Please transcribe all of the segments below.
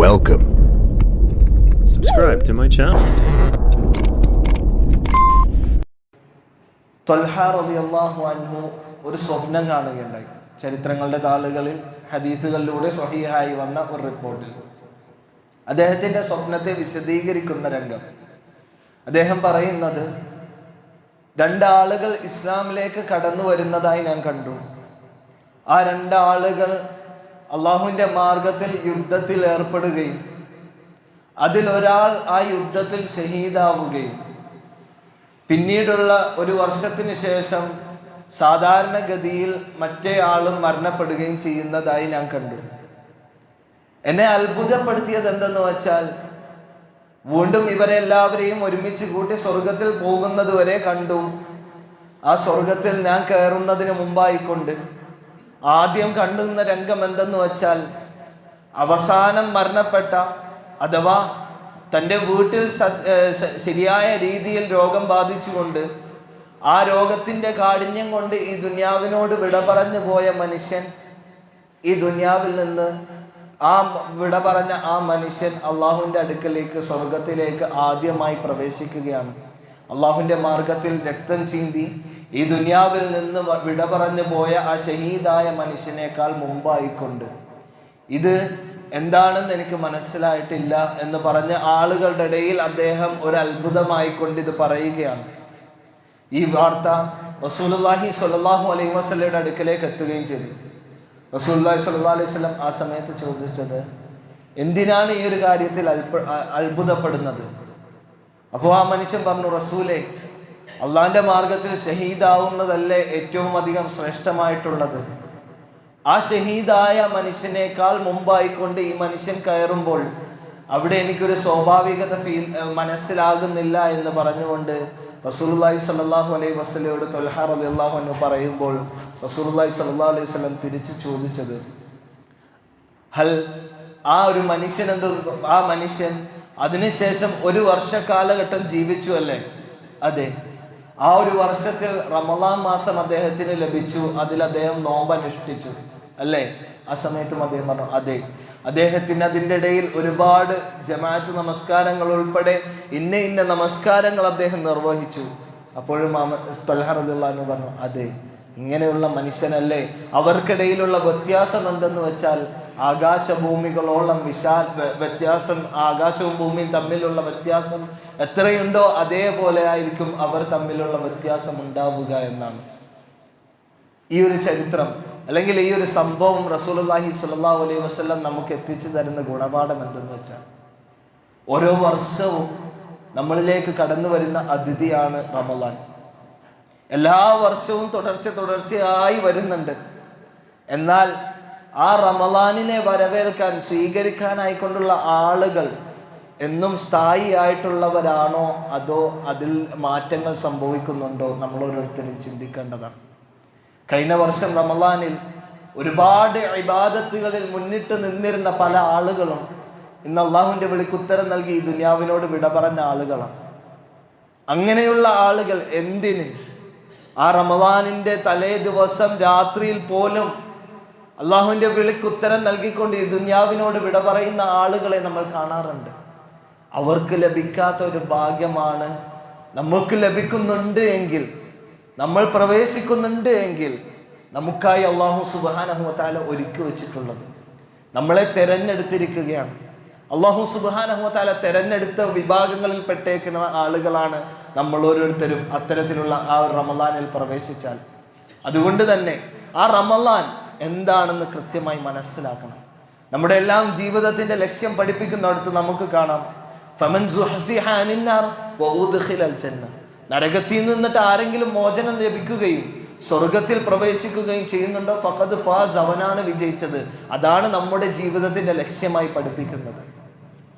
Welcome. Subscribe to my channel. Talha റളിയല്ലാഹു അൻഹു ഒരു സ്വപ്നം കാണുകയുണ്ടായി. ചരിത്രങ്ങളുടെ താളുകളിൽ ഹദീസുകളിലൂടെ സ്വഹീഹായി വന്ന ഒരു റിപ്പോർട്ടിൽ അദ്ദേഹത്തിൻ്റെ സ്വപ്നത്തെ വിശദീകരിക്കുന്ന രംഗം അദ്ദേഹം പറയുന്നത്, രണ്ടാളുകൾ ഇസ്ലാമിലേക്ക് കടന്നു വരുന്നതായി ഞാൻ കണ്ടു. ആ രണ്ടാളുകൾ അള്ളാഹുവിൻ്റെ മാർഗത്തിൽ യുദ്ധത്തിൽ ഏർപ്പെടുകയും അതിലൊരാൾ ആ യുദ്ധത്തിൽ ഷഹീദാവുകയും പിന്നീടുള്ള ഒരു വർഷത്തിന് ശേഷം സാധാരണഗതിയിൽ മറ്റേ ആളും മരണപ്പെടുകയും ചെയ്യുന്നതായി ഞാൻ കണ്ടു. എന്നെ അത്ഭുതപ്പെടുത്തിയത് എന്തെന്ന് വെച്ചാൽ, വീണ്ടും ഇവരെ എല്ലാവരെയും ഒരുമിച്ച് കൂട്ടി സ്വർഗത്തിൽ പോകുന്നത് വരെ കണ്ടു. ആ സ്വർഗത്തിൽ ഞാൻ കയറുന്നതിന് മുമ്പായിക്കൊണ്ട് ആദ്യം കണ്ടുന്ന രംഗം എന്തെന്ന് വെച്ചാൽ, അവസാനം മരണപ്പെട്ട അഥവാ തൻ്റെ വീട്ടിൽ ശരിയായ രീതിയിൽ രോഗം ബാധിച്ചുകൊണ്ട് ആ രോഗത്തിൻ്റെ കാഠിന്യം കൊണ്ട് ഈ ദുനിയാവിനോട് വിട പറഞ്ഞു പോയ മനുഷ്യൻ, ഈ ദുനിയാവിൽ നിന്ന് ആ വിട പറഞ്ഞ ആ മനുഷ്യൻ അള്ളാഹുവിൻ്റെ അടുക്കലേക്ക്, സ്വർഗത്തിലേക്ക് ആദ്യമായി പ്രവേശിക്കുകയാണ്. അള്ളാഹുവിൻ്റെ മാർഗത്തിൽ രക്തം ചീന്തി ഈ ദുനിയാവിൽ നിന്ന് വിട പറഞ്ഞു പോയ ആ ഷഹീദായ മനുഷ്യനേക്കാൾ മുമ്പായിക്കൊണ്ട്. ഇത് എന്താണെന്ന് എനിക്ക് മനസ്സിലായിട്ടില്ല എന്ന് പറഞ്ഞ ആളുകളുടെ ഇടയിൽ അദ്ദേഹം ഒരു അത്ഭുതമായിക്കൊണ്ട് ഇത് പറയുകയാണ്. ഈ വാർത്ത റസൂലുള്ളാഹി സ്വല്ലല്ലാഹു അലൈഹി വസല്ലമയുടെ അടുക്കലേക്ക് എത്തുകയും ചെയ്തു. റസൂലുള്ളാഹി സ്വല്ലല്ലാഹു അലൈഹി വസല്ലം ആ സമയത്ത് ചോദിച്ചത്, എന്തിനാണ് ഈ ഒരു കാര്യത്തിൽ അത്ഭുതപ്പെടുന്നത്? അപ്പോൾ ആ മനുഷ്യൻ പറഞ്ഞു, റസൂലേ, അള്ളാഹിൻ്റെ മാർഗത്തിൽ ഷഹീദാവുന്നതല്ലേ ഏറ്റവും അധികം ശ്രേഷ്ഠമായിട്ടുള്ളത്. ആ ഷഹീദായ മനുഷ്യനേക്കാൾ മുമ്പായിക്കൊണ്ട് ഈ മനുഷ്യൻ കയറുമ്പോൾ അവിടെ എനിക്കൊരു സ്വാഭാവികത മനസ്സിലാകുന്നില്ല എന്ന് പറഞ്ഞുകൊണ്ട് റസൂലുള്ളാഹി സ്വല്ലല്ലാഹു അലൈഹി വസല്ലമയോട് ത്വൽഹ റളിയല്ലാഹു അൻഹു പറയുമ്പോൾ റസൂലുള്ളാഹി സ്വല്ലല്ലാഹു അലൈഹി വസല്ലം തിരിച്ചു ചോദിച്ചത്, ഹൽ ആ ഒരു മനുഷ്യൻ ആ മനുഷ്യൻ അതിനുശേഷം ഒരു വർഷക്കാലഘട്ടം ജീവിച്ചു അല്ലേ? അതെ. ആ ഒരു വർഷത്തിൽ റമളാൻ മാസം അദ്ദേഹത്തിന് ലഭിച്ചു. അതിൽ അദ്ദേഹം നോമ്പ് അനുഷ്ഠിച്ചു അല്ലേ? ആ സമയത്തും അദ്ദേഹം പറഞ്ഞു, അതെ. അദ്ദേഹത്തിന് അതിൻ്റെ ഇടയിൽ ഒരുപാട് ജമാഅത്ത് നമസ്കാരങ്ങൾ ഉൾപ്പെടെ ഇന്ന നമസ്കാരങ്ങൾ അദ്ദേഹം നിർവഹിച്ചു. അപ്പോഴും ത്വൽഹ റളിയല്ലാഹു അൻഹു പറഞ്ഞു, അതെ, ഇങ്ങനെയുള്ള മനുഷ്യനല്ലേ. അവർക്കിടയിലുള്ള വ്യത്യാസം എന്തെന്ന് വെച്ചാൽ, ആകാശഭൂമികളോളം വ്യത്യാസം, ആകാശവും ഭൂമിയും തമ്മിലുള്ള വ്യത്യാസം എത്രയുണ്ടോ അതേപോലെ ആയിരിക്കും അവർ തമ്മിലുള്ള വ്യത്യാസം ഉണ്ടാവുക എന്നാണ്. ഈ ഒരു ചരിത്രം അല്ലെങ്കിൽ ഈ ഒരു സംഭവം റസൂലുള്ളാഹി സ്വല്ലല്ലാഹു അലൈഹി വസല്ലം നമുക്ക് എത്തിച്ചു തരുന്ന ഗുണപാഠം എന്തെന്ന് വെച്ചാൽ, ഓരോ വർഷവും നമ്മളിലേക്ക് കടന്നു വരുന്ന അതിഥിയാണ് റമളാൻ. എല്ലാ വർഷവും തുടർച്ചയായി വരുന്നുണ്ട്. എന്നാൽ ആ റമളാനിനെ വരവേൽക്കാൻ, സ്വീകരിക്കാനായിക്കൊണ്ടുള്ള ആളുകൾ എന്നും സ്ഥായി ആയിട്ടുള്ളവരാണോ അതോ അതിൽ മാറ്റങ്ങൾ സംഭവിക്കുന്നുണ്ടോ നമ്മൾ ഓരോരുത്തരും ചിന്തിക്കേണ്ടതാണ്. കഴിഞ്ഞ വർഷം റമളാനിൽ ഒരുപാട് ഇബാദത്തുകളിൽ മുന്നിട്ട് നിന്നിരുന്ന പല ആളുകളും ഇന്ന് അള്ളാഹുവിൻ്റെ വിളിക്കുത്തരം നൽകി ഈ ദുനിയാവിനോട് വിട പറഞ്ഞ ആളുകളാണ്. അങ്ങനെയുള്ള ആളുകൾ എന്തിന് ആ റമളാനിൻ്റെ തലേ ദിവസം രാത്രിയിൽ പോലും അള്ളാഹുവിൻ്റെ വിളിക്കുത്തരം നൽകിക്കൊണ്ട് ഈ ദുനിയാവിനോട് വിട പറയുന്ന ആളുകളെ നമ്മൾ കാണാറുണ്ട്. അവർക്ക് ലഭിക്കാത്ത ഒരു ഭാഗ്യമാണ് നമുക്ക് ലഭിക്കുന്നുണ്ട് എങ്കിൽ, നമ്മൾ പ്രവേശിക്കുന്നുണ്ട് എങ്കിൽ നമുക്കായി അള്ളാഹു സുബ്ഹാനഹു വ തആല ഒരുക്കി വെച്ചിട്ടുള്ളത്. നമ്മളെ തെരഞ്ഞെടുത്തിരിക്കുകയാണ്. അള്ളാഹു സുബ്ഹാനഹു വ തആല തെരഞ്ഞെടുത്ത വിഭാഗങ്ങളിൽ പെട്ടേക്കുന്ന ആളുകളാണ് നമ്മൾ ഓരോരുത്തരും അത്തരത്തിലുള്ള ആ റമളാനിൽ പ്രവേശിച്ചാൽ. അതുകൊണ്ട് തന്നെ ആ റമളാൻ എന്താണെന്ന് കൃത്യമായി മനസ്സിലാക്കണം. നമ്മുടെ എല്ലാം ജീവിതത്തിൻ്റെ ലക്ഷ്യം പഠിപ്പിക്കുന്നിടത്ത് നമുക്ക് കാണാം, ഫമൻ സുഹ്സിഹ അനിന്നാർ വഉദ്ഖിലൽ ജന്ന. നരകത്തിൽ നിന്നിട്ട് ആരെങ്കിലും മോചനം ലഭിക്കുകയും സ്വർഗത്തിൽ പ്രവേശിക്കുകയും ചെയ്യുന്നുണ്ടോ, ഫഖദ് ഫാസ്, അവനാണ് വിജയിച്ചത്. അതാണ് നമ്മുടെ ജീവിതത്തിൻ്റെ ലക്ഷ്യമായി പഠിപ്പിക്കുന്നത്.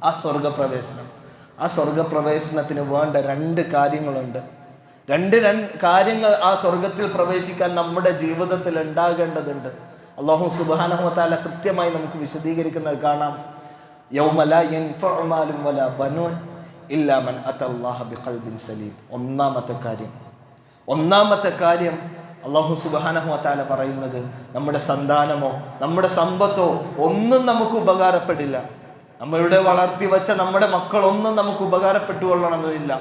ആ സ്വർഗപ്രവേശനം, ആ സ്വർഗപ്രവേശനത്തിന് വേണ്ട രണ്ട് കാര്യങ്ങളുണ്ട്. രണ്ട് കാര്യങ്ങൾ ആ സ്വർഗത്തിൽ പ്രവേശിക്കാൻ നമ്മുടെ ജീവിതത്തിൽ ഉണ്ടാകേണ്ടതുണ്ട്. അല്ലാഹു സുബ്ഹാനഹു വ തആല കൃത്യമായി നമുക്ക് വിശദീകരിക്കുന്നത് കാണാം. യൗമ ലാ യൻഫഉ മാലും വലാ ബനൂൻ ഇല്ലാ മൻ അത്തല്ലാഹ ബിഖൽബിൻ സലീം. ഒന്നാമത്തെ കാര്യം അല്ലാഹു സുബ്ഹാനഹു വ തആല പറയുന്നത്, നമ്മുടെ സന്താനമോ നമ്മുടെ സമ്പത്തോ ഒന്നും നമുക്ക് ഉപകാരപ്പെടില്ല. നമ്മളുടെ വളർത്തി വെച്ച നമ്മുടെ മക്കളൊന്നും നമുക്ക് ഉപകാരപ്പെട്ടുകൊള്ളണമെന്നില്ല.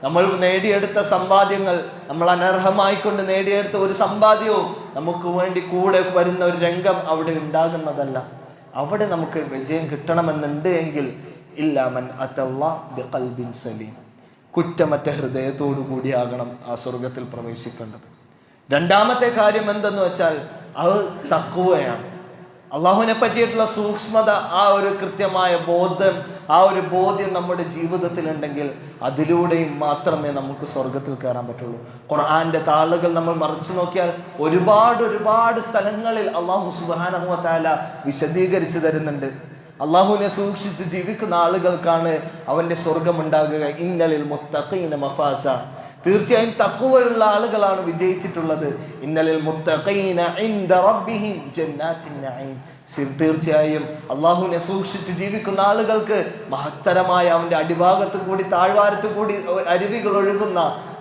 നമ്മൾ നേടിയെടുത്ത സമ്പാദ്യങ്ങൾ, നമ്മൾ അനർഹമായിക്കൊണ്ട് നേടിയെടുത്ത ഒരു സമ്പാദ്യവും നമുക്ക് വേണ്ടി കൂടെ വരുന്ന ഒരു രംഗം അവിടെ ഉണ്ടാകുന്നതല്ല. അവിടെ നമുക്ക് വിജയം കിട്ടണമെന്നുണ്ട് എങ്കിൽ ഇല്ലാമൻ അത്തല്ലാഹ് ബിഖൽബിൻ സലീം, കുറ്റമറ്റ ഹൃദയത്തോടു കൂടിയാകണം ആ സ്വർഗത്തിൽ പ്രവേശിക്കേണ്ടത്. രണ്ടാമത്തെ കാര്യം എന്തെന്ന് വെച്ചാൽ അത് തഖ്വയാണ്. അള്ളാഹുവിനെ പറ്റിയിട്ടുള്ള സൂക്ഷ്മത, ആ ഒരു കൃത്യമായ ബോധ്യം നമ്മുടെ ജീവിതത്തിൽ ഉണ്ടെങ്കിൽ അതിലൂടെയും മാത്രമേ നമുക്ക് സ്വർഗത്തിൽ കയറാൻ പറ്റുള്ളൂ. ഖുർആന്റെ താളുകൾ നമ്മൾ മറിച്ചു നോക്കിയാൽ ഒരുപാട് സ്ഥലങ്ങളിൽ അള്ളാഹു സുബ്ഹാനഹു വ തആല വിശദീകരിച്ചു തരുന്നുണ്ട്. അള്ളാഹുവിനെ സൂക്ഷിച്ച് ജീവിക്കുന്ന ആളുകൾക്കാണ് അവന്റെ സ്വർഗം ഉണ്ടാകുക. ഇന്നലിൽ മുത്തഖീന മഫാസ, തീർച്ചയായും തഖ്വയുള്ള ആളുകളാണ് വിജയിച്ചിട്ടുള്ളത്. ഇന്നലിൽ മുത്തഖീന ഇൻദ റബ്ബിഹിം ജന്നാത്തിൻ നഈം, തീർച്ചയായും അള്ളാഹുവിനെ സൂക്ഷിച്ച് ജീവിക്കുന്ന ആളുകൾക്ക് മഹത്തരമായ അവന്റെ അടിഭാഗത്ത് കൂടി താഴ്വാരത്ത് കൂടി അരുവികൾ ഒഴുകുന്ന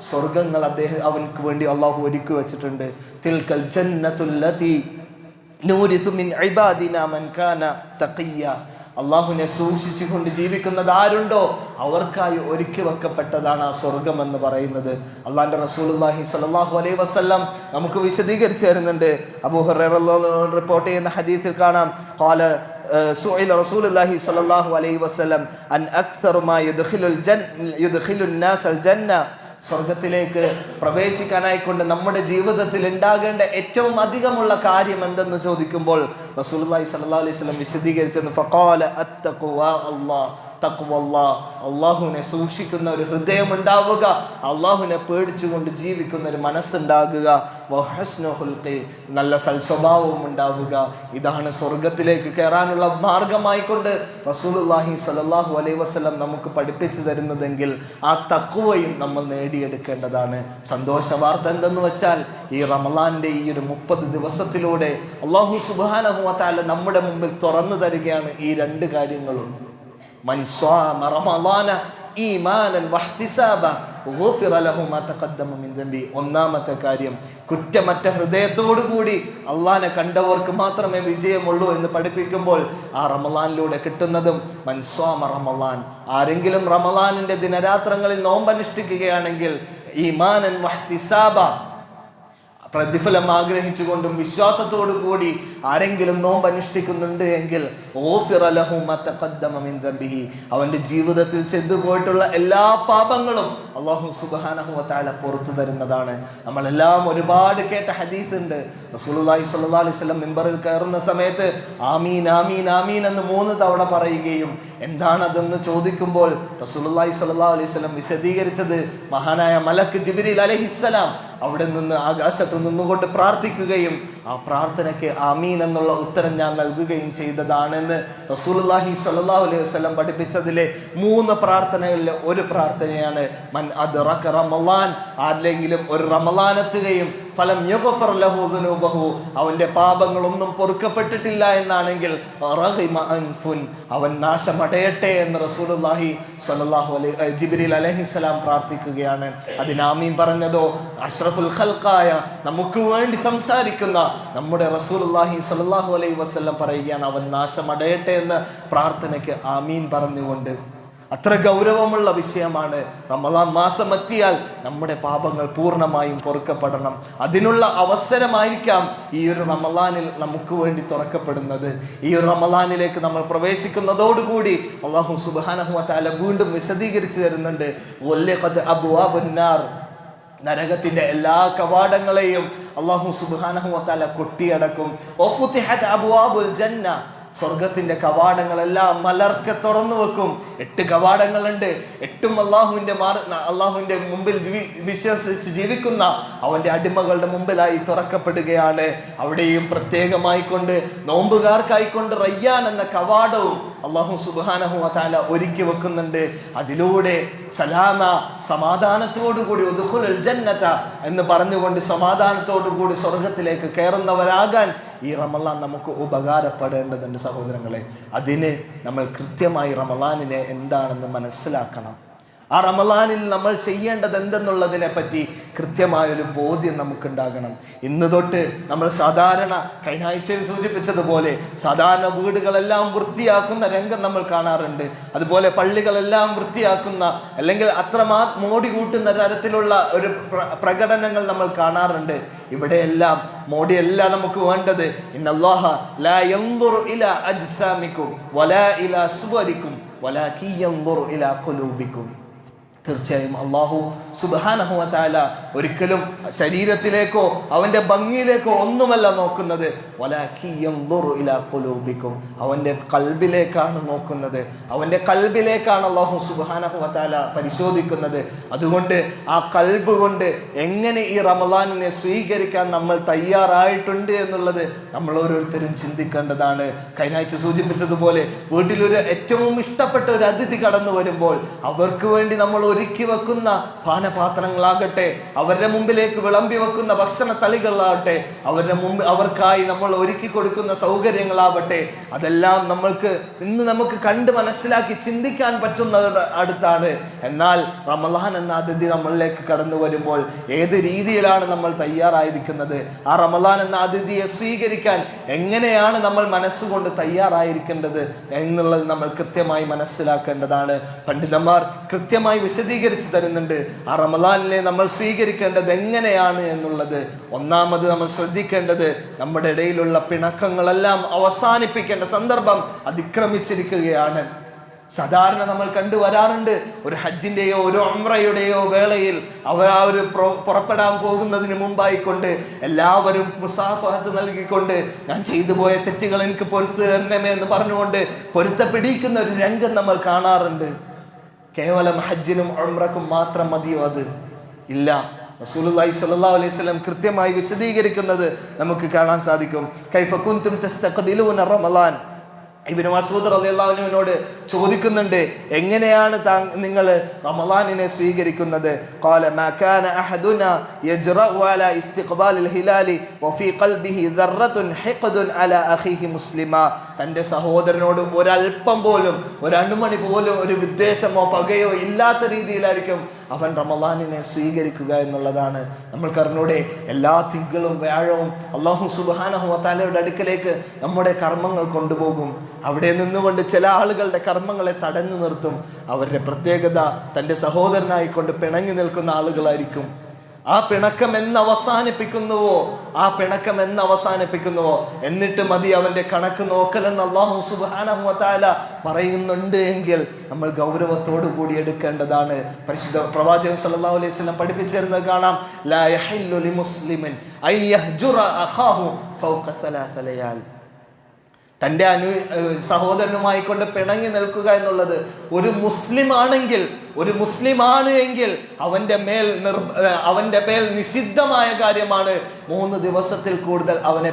സ്വർഗങ്ങൾ അവൻക്ക് വേണ്ടി അള്ളാഹു ഒരുക്കി വെച്ചിട്ടുണ്ട്. തിൽക്കൽ ജന്നത്തുല്ലതി നൂരിസു മിൻ ഇബാദിനാ മൻ കാന തഖിയ, അള്ളാഹുവിനെ സൂക്ഷിച്ചുകൊണ്ട് ജീവിക്കുന്നത് ആരുണ്ടോ അവർക്കായി ഒരുക്കി വെക്കപ്പെട്ടതാണ് ആ സ്വർഗം എന്ന് പറയുന്നത്. അള്ളാന്റെ റസൂലുള്ളാഹി സ്വല്ലല്ലാഹു അലൈഹി വസല്ലം നമുക്ക് വിശദീകരിച്ചു തരുന്നുണ്ട്. അബൂ ഹുറൈറ റിപ്പോർട്ട് ചെയ്യുന്ന ഹദീസിൽ കാണാം, ഖാല സുഇല റസൂലുള്ളാഹി സ്വല്ലല്ലാഹു അലൈഹി വസല്ലം അൻ അക്സറു മാ യുദ്ഖിലുൻ നാസൽ ജന്ന, സ്വർഗത്തിലേക്ക് പ്രവേശിക്കാനായിക്കൊണ്ട് നമ്മുടെ ജീവിതത്തിൽ ഉണ്ടാകേണ്ട ഏറ്റവും അധികമുള്ള കാര്യം എന്തെന്ന് ചോദിക്കുമ്പോൾ റസൂലുള്ളാഹി സ്വല്ലല്ലാഹു അലൈഹി വസല്ലം വിശദീകരിച്ചു, ഫഖാല അത്തഖ്വാ അല്ലാഹ്, തഖ്വല്ലാഹ്, അള്ളാഹുവിനെ സൂക്ഷിക്കുന്ന ഒരു ഹൃദയം ഉണ്ടാവുക, അള്ളാഹുവിനെ പേടിച്ചുകൊണ്ട് ജീവിക്കുന്ന ഒരു മനസ്സുണ്ടാകുക, വഹസ്നു ഖുൽഖി, നല്ല സൽസ്വഭാവവും ഉണ്ടാവുക. ഇതാണ് സ്വർഗത്തിലേക്ക് കയറാനുള്ള മാർഗമായിക്കൊണ്ട് റസൂലുള്ളാഹി സ്വല്ലല്ലാഹു അലൈഹി വസല്ലം നമുക്ക് പഠിപ്പിച്ചു തരുന്നതെങ്കിൽ ആ തഖ്വയും നമ്മൾ നേടിയെടുക്കേണ്ടതാണ്. സന്തോഷ വാർത്ത എന്തെന്ന് വെച്ചാൽ ഈ റമളാന്റെ ഈ ഒരു 30 ദിവസത്തിലൂടെ അല്ലാഹു സുബ്ഹാനഹു വ തആല നമ്മുടെ മുമ്പിൽ തുറന്നു തരികയാണ് ഈ രണ്ട് കാര്യങ്ങളും. മൻ സ്വാമ റമളാന ഈമാനൻ വഹ്തിസാബ ഗുഫിറ ലഹു മാ തഖദ്ദമ മിൻ ദംബി. ഒന്നാമത്തെ കാര്യം, കുറ്റമറ്റ ഹൃദയത്തോടു കൂടി അള്ളാഹനെ കണ്ടവർക്ക് മാത്രമേ വിജയമുള്ളൂ എന്ന് പഠിപ്പിക്കുമ്പോൾ ആ റമളാനിലൂടെ കിട്ടുന്നതും മൻ സ്വാമ റമളാൻ, ആരെങ്കിലും റമളാനിന്റെ ദിനരാത്രങ്ങളിൽ നോമ്പനുഷ്ഠിക്കുകയാണെങ്കിൽ ഈമാനൻ വഹ്തിസാബ, പ്രതിഫലം ആഗ്രഹിച്ചുകൊണ്ടും വിശ്വാസത്തോടു കൂടി ആരെങ്കിലും നോമ്പ് അനുഷ്ഠിക്കുന്നുണ്ട് എങ്കിൽ അവന്റെ ജീവിതത്തിൽ ചെയ്തു പോയിട്ടുള്ള എല്ലാ പാപങ്ങളും അല്ലാഹു സുബ്ഹാനഹു വ തആല പുറത്തു തരുന്നതാണ്. നമ്മളെല്ലാം ഒരുപാട് കേട്ട ഹദീസ് ഉണ്ട്. റസൂലുള്ളാഹി സ്വല്ലല്ലാഹു അലൈഹി വസല്ലം മിമ്പറിൽ കയറുന്ന സമയത്ത് ആമീൻ ആമീൻ ആമീൻ എന്ന് 3 തവണ പറയുകയും, എന്താണതെന്ന് ചോദിക്കുമ്പോൾ റസൂലുള്ളാഹി സ്വല്ലല്ലാഹു അലൈഹി വസല്ലം വിശദീകരിച്ചത് മഹാനായ മലക്ക് ജിബ്രീൽ അലൈഹിസ്സലാം അവിടെ നിന്ന് ആകാശത്ത് നിന്നുകൊണ്ട് പ്രാർത്ഥിക്കുകയും ആ പ്രാർത്ഥനയ്ക്ക് ആമീൻ എന്നുള്ള ഉത്തരം ഞാൻ നൽകുകയും ചെയ്തതാണെന്ന് റസൂലുള്ളാഹി സ്വല്ലല്ലാഹു അലൈഹി വസല്ലം പഠിപ്പിച്ചതിലെ 3 പ്രാർത്ഥനകളിലെ ഒരു പ്രാർത്ഥനയാണ് മൻ അദ്റക റമളാൻ, ആരെങ്കിലും ഒരു റമളാൻ എത്തുകയും ഫലം യുഗ്ഫർ ലഹു ദുനൂബഹു, അവന്റെ പാപങ്ങളൊന്നും പൊറുക്കപ്പെട്ടിട്ടില്ല എന്നാണെങ്കിൽ റഗിമ അൻഫുൻ, അവൻ നാശമടയട്ടെ എന്ന് റസൂലുള്ളാഹി സ്വല്ലല്ലാഹു അലൈഹി ജിബ്രീൽ അലൈഹിസ്സലാം പ്രാർത്ഥിക്കുകയാണ്. അതിന് ആമീൻ പറഞ്ഞതോ അഷ്റഫുൽ ഖൽഖായ നമുക്ക് വേണ്ടി സംസാരിക്കുന്ന നമ്മുടെ റസൂലുള്ളാഹി സ്വല്ലല്ലാഹു അലൈഹി വസല്ലം പറയുകയാണ് അവൻ നാശമടയട്ടെ എന്ന് പ്രാർത്ഥനയ്ക്ക് ആമീൻ പറഞ്ഞുകൊണ്ട്. അത്ര ഗൗരവമുള്ള വിഷയമാണ്. റമളാൻ മാസം എത്തിയാൽ നമ്മുടെ പാപങ്ങൾ പൂർണ്ണമായും പൊറുക്കപ്പെടണം. അതിനുള്ള അവസരമായിരിക്കാം ഈ ഒരു റമളാനിൽ നമുക്ക് വേണ്ടി തുറക്കപ്പെടുന്നത്. ഈ ഒരു റമളാനിലേക്ക് നമ്മൾ പ്രവേശിക്കുന്നതോടുകൂടി അല്ലാഹു സുബ്ഹാനഹു വ തആല വീണ്ടും വിശദീകരിച്ചു തരുന്നുണ്ട്, വല്ലഖദ് അബ്വാബുൻ നാർ, നരകത്തിന്റെ എല്ലാ കവാടങ്ങളെയും അല്ലാഹു സുബ്ഹാനഹു വ തആല കൊട്ടിയടക്കും. വഫുതിഹത് അബ്വാബുൽ ജന്ന, സ്വർഗത്തിന്റെ കവാടങ്ങളെല്ലാം മലർക്കെ തുറന്നു വെക്കും. 8 കവാടങ്ങളുണ്ട്. 8ഉം അള്ളാഹുവിന്റെ മുമ്പിൽ വിശ്വസിച്ച് ജീവിക്കുന്ന അവന്റെ അടിമകളുടെ മുമ്പിലായി തുറക്കപ്പെടുകയാണ്. അവിടെയും പ്രത്യേകമായിക്കൊണ്ട് നോമ്പുകാർക്കായിക്കൊണ്ട് റയ്യാൻ എന്ന കവാടവും അല്ലാഹു സുബ്ഹാനഹു വ തആല ഒരുക്കി വെക്കുന്നുണ്ട്. അതിലൂടെ സലാമ, സമാധാനത്തോടുകൂടി ഉദ്ഖുലുൽ ജന്നത എന്ന് പറഞ്ഞുകൊണ്ട് സമാധാനത്തോടുകൂടി സ്വർഗത്തിലേക്ക് കയറുന്നവരാകാൻ ഈ റമളാൻ നമുക്ക് ഉപകാരപ്പെടേണ്ടതുണ്ട് സഹോദരങ്ങളെ. അതിന് നമ്മൾ കൃത്യമായി റമളാനിനെ എന്താണെന്ന് മനസ്സിലാക്കണം. ആ റമളാനിൽ നമ്മൾ ചെയ്യേണ്ടത് എന്തെന്നുള്ളതിനെ പറ്റി കൃത്യമായൊരു ബോധ്യം നമുക്കുണ്ടാകണം. ഇന്ന് തൊട്ട് നമ്മൾ സാധാരണ കഴിഞ്ഞ ആഴ്ചയിൽ സൂചിപ്പിച്ചതുപോലെ സാധാരണ വീടുകളെല്ലാം വൃത്തിയാക്കുന്ന രംഗം നമ്മൾ കാണാറുണ്ട്. അതുപോലെ പള്ളികളെല്ലാം വൃത്തിയാക്കുന്ന അല്ലെങ്കിൽ മോടി കൂട്ടുന്ന തരത്തിലുള്ള ഒരു പ്രകടനങ്ങൾ നമ്മൾ കാണാറുണ്ട്. ഇവിടെയെല്ലാം മോടിയല്ല നമുക്ക് വേണ്ടത്. ഇന്നല്ലാഹ ലാ യൻദുറു ഇലാ അജ്സാമിക്കും വലാ ഇലാ സുവരിക്കും വലാകിൻ യൻദുറു ഇലാ ഖുലൂബിക്കും. തീർച്ചയായും അല്ലാഹു സുബ്ഹാനഹു വ തആല ഒരിക്കലും ശരീരത്തിലേക്കോ അവൻ്റെ ഭംഗിയിലേക്കോ ഒന്നുമല്ല നോക്കുന്നത്. വലാകിൻ യൻദുറു ഇലാ ഖുലൂബിക്കും, അവൻ്റെ ഖൽബിലേക്കാണ് നോക്കുന്നത്. അവൻ്റെ ഖൽബിലേക്കാണ് അല്ലാഹു സുബ്ഹാനഹു വ തആല പരിശോധിക്കുന്നത്. അതുകൊണ്ട് ആ ഖൽബ് കൊണ്ട് എങ്ങനെ ഈ റമളാനിനെ സ്വീകരിക്കാൻ നമ്മൾ തയ്യാറായിട്ടുണ്ട് എന്നുള്ളത് നമ്മൾ ഓരോരുത്തരും ചിന്തിക്കേണ്ടതാണ്. കഴിഞ്ഞ ആഴ്ച സൂചിപ്പിച്ചതുപോലെ വീട്ടിലൊരു ഏറ്റവും ഇഷ്ടപ്പെട്ട ഒരു അതിഥി കടന്നു വരുമ്പോൾ അവർക്ക് വേണ്ടി നമ്മൾ ഒരുക്കി വെക്കുന്ന പാനപാത്രങ്ങളാകട്ടെ, അവരുടെ മുമ്പിലേക്ക് വിളമ്പി വെക്കുന്ന ഭക്ഷണ തളികളാകട്ടെ, അവർക്കായി നമ്മൾ ഒരുക്കി കൊടുക്കുന്ന സൗകര്യങ്ങളാവട്ടെ, അതെല്ലാം നമുക്ക് കണ്ട് മനസ്സിലാക്കി ചിന്തിക്കാൻ പറ്റുന്ന അടുത്താണ്. എന്നാൽ റമളാൻ എന്ന അതിഥി നമ്മളിലേക്ക് കടന്നു വരുമ്പോൾ ഏത് രീതിയിലാണ് നമ്മൾ തയ്യാറായിരിക്കുന്നത്? ആ റമളാൻ എന്ന അതിഥിയെ സ്വീകരിക്കാൻ എങ്ങനെയാണ് നമ്മൾ മനസ്സുകൊണ്ട് തയ്യാറായിരിക്കേണ്ടത് എന്നുള്ളത് നമ്മൾ കൃത്യമായി മനസ്സിലാക്കേണ്ടതാണ്. പണ്ഡിതന്മാർ കൃത്യമായി വിശദീകരിച്ചു തരുന്നുണ്ട് ആ റമളാനിലെ നമ്മൾ സ്വീകരിക്കേണ്ടത് എങ്ങനെയാണ് എന്നുള്ളത്. ഒന്നാമത് നമ്മൾ ശ്രദ്ധിക്കേണ്ടത് നമ്മുടെ ഇടയിലുള്ള പിണക്കങ്ങളെല്ലാം അവസാനിപ്പിക്കേണ്ട സന്ദർഭം അതിക്രമിച്ചിരിക്കുകയാണ്. സാധാരണ നമ്മൾ കണ്ടുവരാറുണ്ട്, ഒരു ഹജ്ജിന്റെയോ ഒരു ഉംറയുടെയോ വേളയിൽ അവർ ആ ഒരു പുറപ്പെടാൻ പോകുന്നതിന് മുമ്പായിക്കൊണ്ട് എല്ലാവരും മുസാഫഹത്ത് നൽകിക്കൊണ്ട് ഞാൻ ചെയ്തു പോയ തെറ്റുകൾ എനിക്ക് പൊറുത്തു തരണമേ എന്ന് പറഞ്ഞുകൊണ്ട് പൊരുത്തപ്പെടിക്കുന്ന ഒരു രംഗം നമ്മൾ കാണാറുണ്ട്. കേവലം ഹജ്ജിനും ഉംറക്കും മാത്രം മതിയോ? അത് ഇല്ല. റസൂലുള്ളാഹി സ്വല്ലല്ലാഹു അലൈഹി വസല്ലം കൃത്യമായി വിശദീകരിക്കുന്നത് നമുക്ക് കാണാൻ സാധിക്കും. കൈഫ കുൻതും തസ്തഖ്ബിലൂന റമളാൻ. ഇബ്നു മസ്ഊദ് റളിയല്ലാഹു അൻഹുവിനോട് ചോദിക്കുന്നുണ്ട്, എങ്ങനെയാണ് നിങ്ങൾ റമളാനിനെ സ്വീകരിക്കുന്നത്? ഖാല മാ കാന അഹദുനാ യജ്റഉ അലാ ഇസ്തിഖ്ബാലിൽ ഹിലാലി വഫീ ഖൽബിഹി ദർറത്തുൻ ഹിഖ്ദുൻ അലാ അഖീഹി മുസ്ലിമ. തൻ്റെ സഹോദരനോട് ഒരല്പം പോലും ഒരു അണുമണി പോലും ഒരു വിദ്വേഷമോ പകയോ ഇല്ലാത്ത രീതിയിലായിരിക്കും അവൻ റമളാനിനെ സ്വീകരിക്കുക എന്നുള്ളതാണ്. നമ്മൾക്കറിഞ്ഞൂടെ, എല്ലാ തിങ്കളും വ്യാഴവും അല്ലാഹു സുബ്ഹാനഹു വ തആലയുടെ അടുക്കലേക്ക് നമ്മുടെ കർമ്മങ്ങൾ കൊണ്ടുപോകും. അവിടെ നിന്നുകൊണ്ട് ചില ആളുകളുടെ കർമ്മങ്ങളെ തടഞ്ഞു നിർത്തും. അവരുടെ പ്രത്യേകത തൻ്റെ സഹോദരനായിക്കൊണ്ട് പിണങ്ങി നിൽക്കുന്ന ആളുകളായിരിക്കും. ആ പിണക്കം എന്ന് അവസാനിപ്പിക്കുന്നുവോ എന്നിട്ട് മതി അവൻ്റെ കണക്ക് നോക്കലെന്ന് അല്ലാഹു സുബ്ഹാനഹു വ തആല പറയുന്നുണ്ട് എങ്കിൽ നമ്മൾ ഗൗരവത്തോടു കൂടി എടുക്കേണ്ടതാണ്. പരിശുദ്ധ പ്രവാചകൻ സല്ലല്ലാഹു അലൈഹി വസല്ലം പഠിപ്പിച്ചിരുന്നത് കാണാം, ലാ യഹില്ലു ലിമുസ്ലിമിൻ അൻ യഹ്ജുറ അഖാഹു ഫൗഖ സലാസ ലയാൽ. തൻ്റെ സഹോദരനുമായി കൊണ്ട് പിണങ്ങി നിൽക്കുക എന്നുള്ളത് ഒരു മുസ്ലിമാണ് എങ്കിൽ അവൻ്റെ മേൽ നിഷിദ്ധമായ കാര്യമാണ്. 3 ദിവസത്തിൽ കൂടുതൽ അവനെ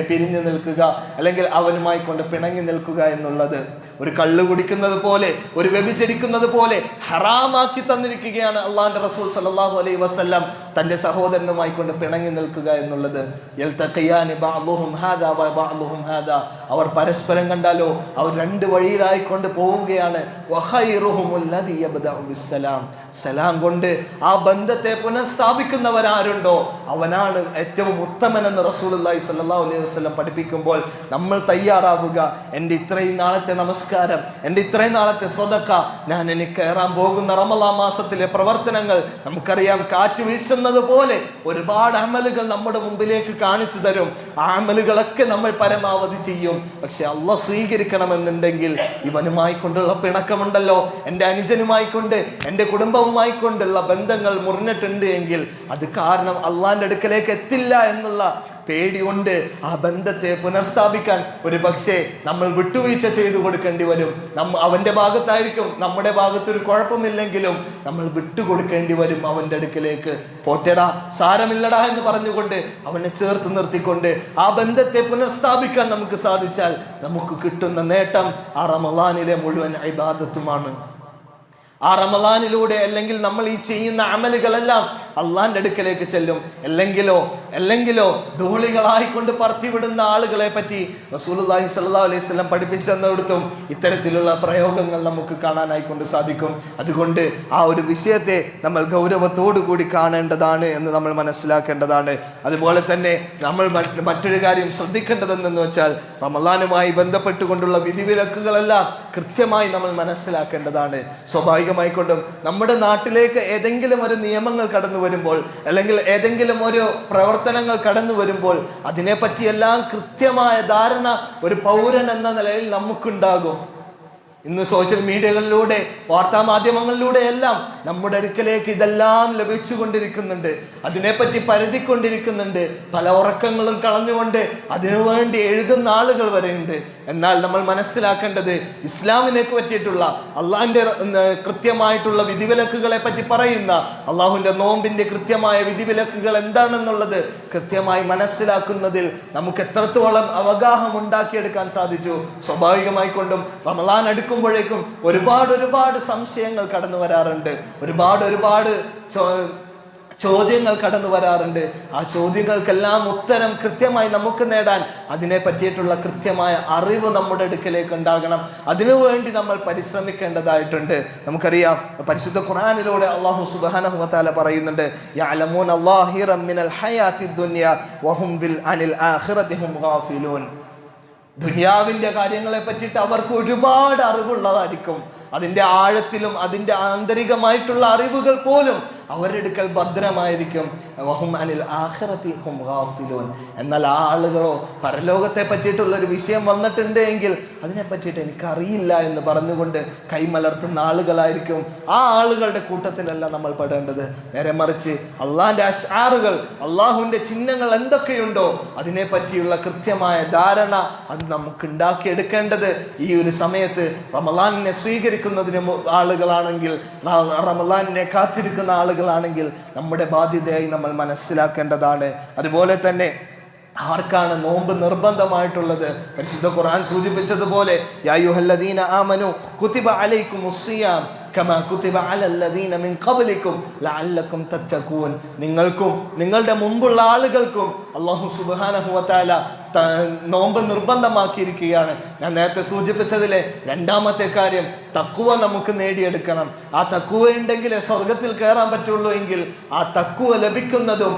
പിരിഞ്ഞു നിൽക്കുക അല്ലെങ്കിൽ അവനുമായി കൊണ്ട് പിണങ്ങി നിൽക്കുക എന്നുള്ളത്. ഒരു കള്ള് കുടിക്കുന്നത് പോലെ, ഒരു വ്യഭിചരിക്കുന്നത് പോലെ ഹറാമാക്കി തന്നിരിക്കുകയാണ് അള്ളാഹുവിന്റെ റസൂൽ സല്ലല്ലാഹു അലൈഹി വസല്ലം തൻ്റെ സഹോദരനുമായി കൊണ്ട് പിണങ്ങി നിൽക്കുക എന്നുള്ളത്. യൽതഖിയാനി ബഅ്ദുഹും ഹാദാ വ ബഅ്ദുഹും ഹാദാ. അവർ പരസ്പരം കണ്ടാലോ അവർ രണ്ട് വഴിയിലായി കൊണ്ട് പോവുകയാണ്. വഖൈറുഹുമുല്ലദീ യബ്ദഉ ബിസ്സലാം. സലാം കൊണ്ട് ആ ബന്ധത്തെ പുനഃസ്ഥാപിക്കുന്നവരാരുണ്ടോ അവനാണ് ഏറ്റവും ഉത്തമനെന്ന് റസൂലുള്ളാഹി സ്വല്ലല്ലാഹു അലൈഹി വസല്ലം പഠിപ്പിക്കുമ്പോൾ നമ്മൾ തയ്യാറാവുക. എൻ്റെ ഇത്രയും നാളത്തെ നമസ്കാരം, എൻ്റെ ഇത്രയും നാളത്തെ സ്വതക്ക, ഞാൻ എനിക്ക് കയറാൻ പോകുന്ന റമളാൻ മാസത്തിലെ പ്രവർത്തനങ്ങൾ, നമുക്കറിയാം കാറ്റ് വീശുന്നത് പോലെ ഒരുപാട് അമലുകൾ നമ്മുടെ മുമ്പിലേക്ക് കാണിച്ചു തരും. ആ അമലുകളൊക്കെ നമ്മൾ പരമാവധി ചെയ്യും. പക്ഷെ അള്ളാഹ് സ്വീകരിക്കണമെന്നുണ്ടെങ്കിൽ ഇവനുമായി കൊണ്ടുള്ള പിണക്കമുണ്ടല്ലോ, എൻ്റെ അനുജനുമായി കൊണ്ട്, എൻ്റെ കുടുംബവുമായി കൊണ്ടുള്ള ബന്ധങ്ങൾ മുറിഞ്ഞിട്ടുണ്ട് എങ്കിൽ അത് കാരണം അള്ളാഹിന്റെ അടുക്കലേക്ക് എത്തില്ല എന്നുള്ള പേടി കൊണ്ട് ആ ബന്ധത്തെ പുനഃസ്ഥാപിക്കാൻ ഒരു പക്ഷേ നമ്മൾ വിട്ടുവീഴ്ച ചെയ്തു കൊടുക്കേണ്ടി വരും. അവൻ്റെ ഭാഗത്തായിരിക്കും, നമ്മുടെ ഭാഗത്തൊരു കുഴപ്പമില്ലെങ്കിലും നമ്മൾ വിട്ടുകൊടുക്കേണ്ടി വരും അവൻ്റെ അടുക്കലേക്ക്. പോറ്റടാ, സാരമില്ലടാ എന്ന് പറഞ്ഞുകൊണ്ട് അവനെ ചേർത്ത് നിർത്തിക്കൊണ്ട് ആ ബന്ധത്തെ പുനഃസ്ഥാപിക്കാൻ നമുക്ക് സാധിച്ചാൽ നമുക്ക് കിട്ടുന്ന നേട്ടം ആ റമളാനിലെ മുഴുവൻ ഇബാദത്തുമാണ്. ആ റമളാനിലൂടെ അല്ലെങ്കിൽ നമ്മൾ ഈ ചെയ്യുന്ന അമലുകളെല്ലാം അള്ളാന്റെ അടുക്കലേക്ക് ചെല്ലും. അല്ലെങ്കിലോ ധൂളികളായിക്കൊണ്ട് പറത്തിവിടുന്ന ആളുകളെ പറ്റി റസൂലുള്ളാഹി സ്വല്ലല്ലാഹു അലൈഹി വസല്ലം പഠിപ്പിച്ചെന്നിടത്തും ഇത്തരത്തിലുള്ള പ്രയോഗങ്ങൾ നമുക്ക് കാണാനായിക്കൊണ്ട് സാധിക്കും. അതുകൊണ്ട് ആ ഒരു വിഷയത്തെ നമ്മൾ ഗൗരവത്തോടു കൂടി കാണേണ്ടതാണ് എന്ന് നമ്മൾ മനസ്സിലാക്കേണ്ടതാണ്. അതുപോലെ തന്നെ നമ്മൾ മറ്റൊരു കാര്യം ശ്രദ്ധിക്കേണ്ടതെന്ന് വെച്ചാൽ റമളാനുമായി ബന്ധപ്പെട്ടുകൊണ്ടുള്ള വിധിവിലക്കുകളെല്ലാം കൃത്യമായി നമ്മൾ മനസ്സിലാക്കേണ്ടതാണ്. സ്വാഭാവികമായിക്കൊണ്ടും നമ്മുടെ നാട്ടിലേക്ക് ഏതെങ്കിലും ഒരു നിയമങ്ങൾ കടന്നു വരുമ്പോൾ, അല്ലെങ്കിൽ ഏതെങ്കിലും ഒരു പ്രവർത്തനങ്ങൾ കടന്നു വരുമ്പോൾ അതിനെപ്പറ്റിയെല്ലാം കൃത്യമായ ധാരണ ഒരു പൗരൻ എന്ന നിലയിൽ നമുക്കുണ്ടാകും. ഇന്ന് സോഷ്യൽ മീഡിയകളിലൂടെ, വാർത്താ മാധ്യമങ്ങളിലൂടെ എല്ലാം നമ്മുടെ അടുക്കലേക്ക് ഇതെല്ലാം ലഭിച്ചുകൊണ്ടിരിക്കുന്നുണ്ട്. അതിനെപ്പറ്റി പരതിക്കൊണ്ടിരിക്കുന്നുണ്ട്. പല ഉറക്കങ്ങളും കളഞ്ഞുകൊണ്ട് അതിനുവേണ്ടി എഴുതുന്ന ആളുകൾ വരെയുണ്ട്. എന്നാൽ നമ്മൾ മനസ്സിലാക്കേണ്ടത് ഇസ്ലാമിനെ പറ്റിയിട്ടുള്ള അള്ളാഹിന്റെ കൃത്യമായിട്ടുള്ള വിധിവിലക്കുകളെ പറ്റി പറയുന്ന, അള്ളാഹുവിന്റെ നോമ്പിന്റെ കൃത്യമായ വിധിവിലക്കുകൾ എന്താണെന്നുള്ളത് കൃത്യമായി മനസ്സിലാക്കുന്നതിൽ നമുക്ക് എത്രത്തോളം അവഗാഹം ഉണ്ടാക്കിയെടുക്കാൻ സാധിച്ചു. സ്വാഭാവികമായിക്കൊണ്ടും റമളാൻ അടുക്കുമ്പോഴേക്കും ഒരുപാട് സംശയങ്ങൾ കടന്നു വരാറുണ്ട്. ഒരുപാട് ചോദ്യങ്ങൾ കടന്നു വരാറുണ്ട്. ആ ചോദ്യങ്ങൾക്കെല്ലാം ഉത്തരം കൃത്യമായി നമുക്ക് നേടാൻ അതിനെ പറ്റിയിട്ടുള്ള കൃത്യമായ അറിവ് നമ്മുടെ അടുക്കലേക്ക് ഉണ്ടാകണം. അതിനുവേണ്ടി നമ്മൾ പരിശ്രമിക്കേണ്ടതായിട്ടുണ്ട്. നമുക്കറിയാം, പരിശുദ്ധ ഖുർആനിലൂടെ അല്ലാഹു സുബ്ഹാനഹു വ തആല പറയുന്നുണ്ട്, യഅലമൂന ളാഹിറൻ മിനൽ ഹയാത്തിദ് ദുനിയ വഹും ബിൽ അനിൽ ആഖിറതി ഹും ഗാഫിലൂൻ. ദുനിയാവിന്റെ കാര്യങ്ങളെ പറ്റിയിട്ട് അവർക്ക് ഒരുപാട് അറിവുള്ളതായിരിക്കും. അതിൻ്റെ ആഴത്തിലും അതിൻ്റെ ആന്തരികമായിട്ടുള്ള അറിവുകൾ പോലും അവരുടെ അടുക്കൽ ഭദ്രമായിരിക്കും. വഹും അനിൽ ആഖിറതി ഹും ഗാഫിലൂൻ. എന്നാൽ ആ ആളുകളോ പരലോകത്തെ പറ്റിയിട്ടുള്ളൊരു വിഷയം വന്നിട്ടുണ്ട് എങ്കിൽ അതിനെ പറ്റിയിട്ട് എനിക്കറിയില്ല എന്ന് പറഞ്ഞുകൊണ്ട് കൈമലർത്തുന്ന ആളുകളായിരിക്കും. ആ ആളുകളുടെ കൂട്ടത്തിലല്ല നമ്മൾ പെടേണ്ടത്. നേരെ മറിച്ച് അള്ളാഹിന്റെ അശ്ആറുകൾ, അള്ളാഹുവിന്റെ ചിഹ്നങ്ങൾ എന്തൊക്കെയുണ്ടോ അതിനെ പറ്റിയുള്ള കൃത്യമായ ധാരണ അത് നമുക്ക് ഉണ്ടാക്കിയെടുക്കേണ്ടത് ഈ ഒരു സമയത്ത് റമളാനിനെ സ്വീകരിക്കുന്നതിന് ആളുകളാണെങ്കിൽ, റമളാനിനെ കാത്തിരിക്കുന്ന ആളുകളാണെങ്കിൽ നമ്മുടെ ബാധ്യതയായി നമ്മൾ മനസ്സിലാക്കേണ്ടതാണ്. അതുപോലെ തന്നെ ആർക്കാണ് നോമ്പ് നിർബന്ധമായിട്ടുള്ളത്? പരിശുദ്ധ ഖുർആൻ സൂചിപ്പിച്ചതുപോലെ, യാ അയ്യുഹല്ലദീന ആമനു കുതിബ അലൈക്കുമുസ്സിയാം കമാ കുതിബ അലല്ലദീന മിൻ ഖബ്ലിക്കും ലഅല്ലക്കും തത്തഖൂൻ. നിങ്ങൾക്കും നിങ്ങളുടെ മുമ്പുള്ള ആളുകൾക്കും അല്ലാഹു സുബ്ഹാനഹു വ തആല നോമ്പ് നിർബന്ധമാക്കിയിരിക്കുകയാണ്. ഞാൻ നേരത്തെ സൂചിപ്പിച്ചതിലെ രണ്ടാമത്തെ കാര്യം, തഖ്വ നമുക്ക് നേടിയെടുക്കണം. ആ തഖ്വ ഉണ്ടെങ്കിലേ സ്വർഗത്തിൽ കയറാൻ പറ്റുള്ളൂ. എങ്കിൽ ആ തഖ്വ ലഭിക്കുന്നതും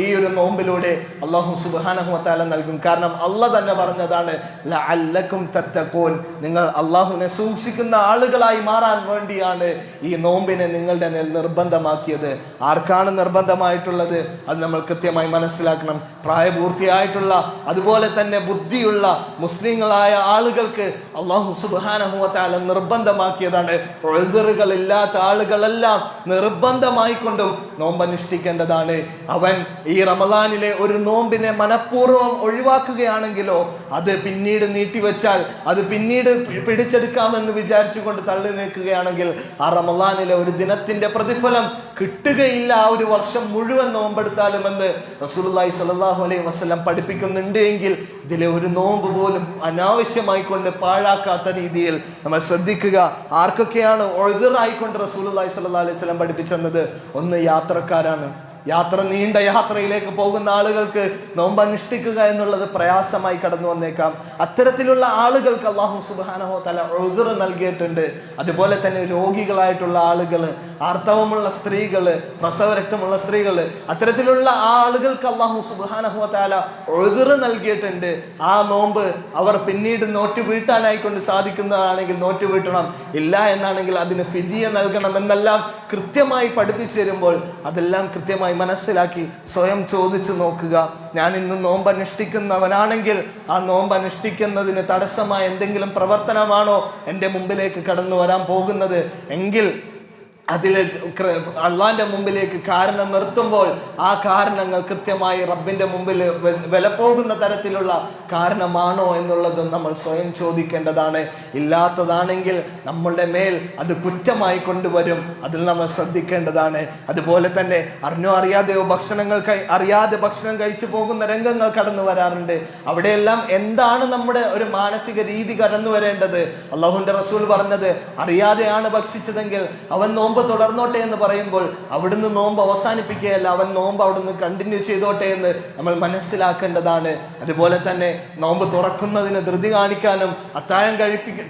ഈ ഒരു നോമ്പിലൂടെ അല്ലാഹു സുബ്ഹാനഹു വ തആല നൽകും. കാരണം അല്ലാഹ് തന്നെ പറഞ്ഞതാണ്, ലഅല്ലക്കും തത്തഖൂൻ. നിങ്ങൾ അല്ലാഹുവിനെ സൂക്ഷിക്കുന്ന ആളുകളായി മാറാൻ വേണ്ടിയാണ് ഈ നോമ്പിനെ നിങ്ങളുടെ മേൽ നിർബന്ധമാക്കിയത്. ആർക്കാണ് നിർബന്ധമായിട്ടുള്ളത്? അത് നമ്മൾ കൃത്യമായി മനസ്സിലാക്കണം. പ്രായപൂർത്തിയായിട്ടുള്ള, അതുപോലെ തന്നെ ബുദ്ധിയുള്ള മുസ്ലിങ്ങളായ ആളുകൾക്ക് അല്ലാഹു സുബ്ഹാനഹു വ തആല നിർബന്ധമാക്കിയതാണ്. ഉദ്റുകളില്ലാത്ത ആളുകളെല്ലാം നിർബന്ധമായി കൊണ്ടും നോമ്പ് അനുഷ്ഠിക്കേണ്ടതാണ്. അവൻ ഈ റമളാനിലെ ഒരു നോമ്പിനെ മനഃപൂർവ്വം ഒഴിവാക്കുകയാണെങ്കിലോ, അത് പിന്നീട് നീട്ടിവെച്ചാൽ, അത് പിന്നീട് പിടിച്ചെടുക്കാമെന്ന് വിചാരിച്ചുകൊണ്ട് തള്ളി നീക്കുകയാണെങ്കിൽ ആ റമളാനിലെ ഒരു ദിനത്തിന്റെ പ്രതിഫലം കിട്ടുകയില്ല. ആ ഒരു വർഷം മുഴുവൻ നോമ്പെടുത്താലും എന്ന് റസൂലുള്ളാഹി സ്വല്ലല്ലാഹു അലൈഹി വസല്ലം പഠിപ്പിക്കുന്നുണ്ട്. എങ്കിൽ ഇതിലെ ഒരു നോമ്പ് പോലും അനാവശ്യമായി കൊണ്ട് പാഴാക്കാത്ത രീതിയിൽ നമ്മൾ ശ്രദ്ധിക്കുക. ആർക്കൊക്കെയാണ് ഉദ്റായിക്കൊണ്ട് റസൂലുള്ളാഹി സ്വല്ലല്ലാഹു അലൈഹി വസല്ലം പഠിപ്പിച്ചത്? ഒന്ന് യാത്രക്കാരാണ്. നീണ്ട യാത്രയിലേക്ക് പോകുന്ന ആളുകൾക്ക് നോമ്പ് അനുഷ്ഠിക്കുക എന്നുള്ളത് പ്രയാസമായി കടന്നു വന്നേക്കാം. അത്തരത്തിലുള്ള ആളുകൾക്ക് അല്ലാഹു സുബ്ഹാനഹു വ തആല ഉദ്ർ നൽകിയിട്ടുണ്ട്. അതുപോലെ തന്നെ രോഗികളായിട്ടുള്ള ആളുകൾ, ആർത്തവമുള്ള സ്ത്രീകൾ, പ്രസവരക്തമുള്ള സ്ത്രീകൾ, അത്തരത്തിലുള്ള ആളുകൾക്ക് അല്ലാഹു സുബ്ഹാനഹു വ തആല ഉദ്ർ നൽകിയിട്ടുണ്ട്. ആ നോമ്പ് അവർ പിന്നീട് നോറ്റ് വീട്ടാനായിക്കൊണ്ട് സാധിക്കുന്നതാണെങ്കിൽ നോറ്റ് വീട്ടണം, ഇല്ല എന്നാണെങ്കിൽ അതിന് ഫിദിയ നൽകണം എന്നെല്ലാം കൃത്യമായി പഠിപ്പിച്ചു തരുമ്പോൾ അതെല്ലാം കൃത്യമായി മനസ്സിലാക്കി സ്വയം ചോദിച്ചു നോക്കുക. ഞാൻ ഇന്ന് നോമ്പ് അനുഷ്ഠിക്കുന്നവനാണെങ്കിൽ ആ നോമ്പ് അനുഷ്ഠിക്കുന്നതിന് തടസ്സമായ എന്തെങ്കിലും പ്രവർത്തനമാണോ എൻ്റെ മുമ്പിലേക്ക് കടന്നു വരാൻ പോകുന്നത്? എങ്കിൽ അതിൽ അള്ളാന്റെ മുമ്പിലേക്ക് കാരണം നിർത്തുമ്പോൾ ആ കാരണങ്ങൾ കൃത്യമായി റബ്ബിന്റെ മുമ്പിൽ വില പോകുന്ന തരത്തിലുള്ള കാരണമാണോ എന്നുള്ളതും നമ്മൾ സ്വയം ചോദിക്കേണ്ടതാണ്. ഇല്ലാത്തതാണെങ്കിൽ നമ്മളുടെ മേൽ അത് കുറ്റമായി കൊണ്ടുവരും. അതിൽ നമ്മൾ ശ്രദ്ധിക്കേണ്ടതാണ്. അതുപോലെ തന്നെ അറിഞ്ഞോ അറിയാതെയോ അറിയാതെ ഭക്ഷണം കഴിച്ചു പോകുന്ന രംഗങ്ങൾ കടന്നു വരാറുണ്ട്. അവിടെയെല്ലാം എന്താണ് നമ്മുടെ ഒരു മാനസിക രീതി കടന്നു വരേണ്ടത്? അള്ളാഹുവിന്റെ റസൂൽ പറഞ്ഞത്, അറിയാതെയാണ് ഭക്ഷിച്ചതെങ്കിൽ അവൻ നോമ്പ് തുടർന്നോട്ടെ എന്ന് പറയുമ്പോൾ അവിടുന്ന് നോമ്പ് അവസാനിപ്പിക്കുകയല്ല, അവൻ നോമ്പ് അവിടുന്ന് കണ്ടിന്യൂ ചെയ്തോട്ടെ എന്ന് നമ്മൾ മനസ്സിലാക്കേണ്ടതാണ്. അതുപോലെ തന്നെ നോമ്പ് തുറക്കുന്നതിന് ധൃതി കാണിക്കാനും അത്താഴം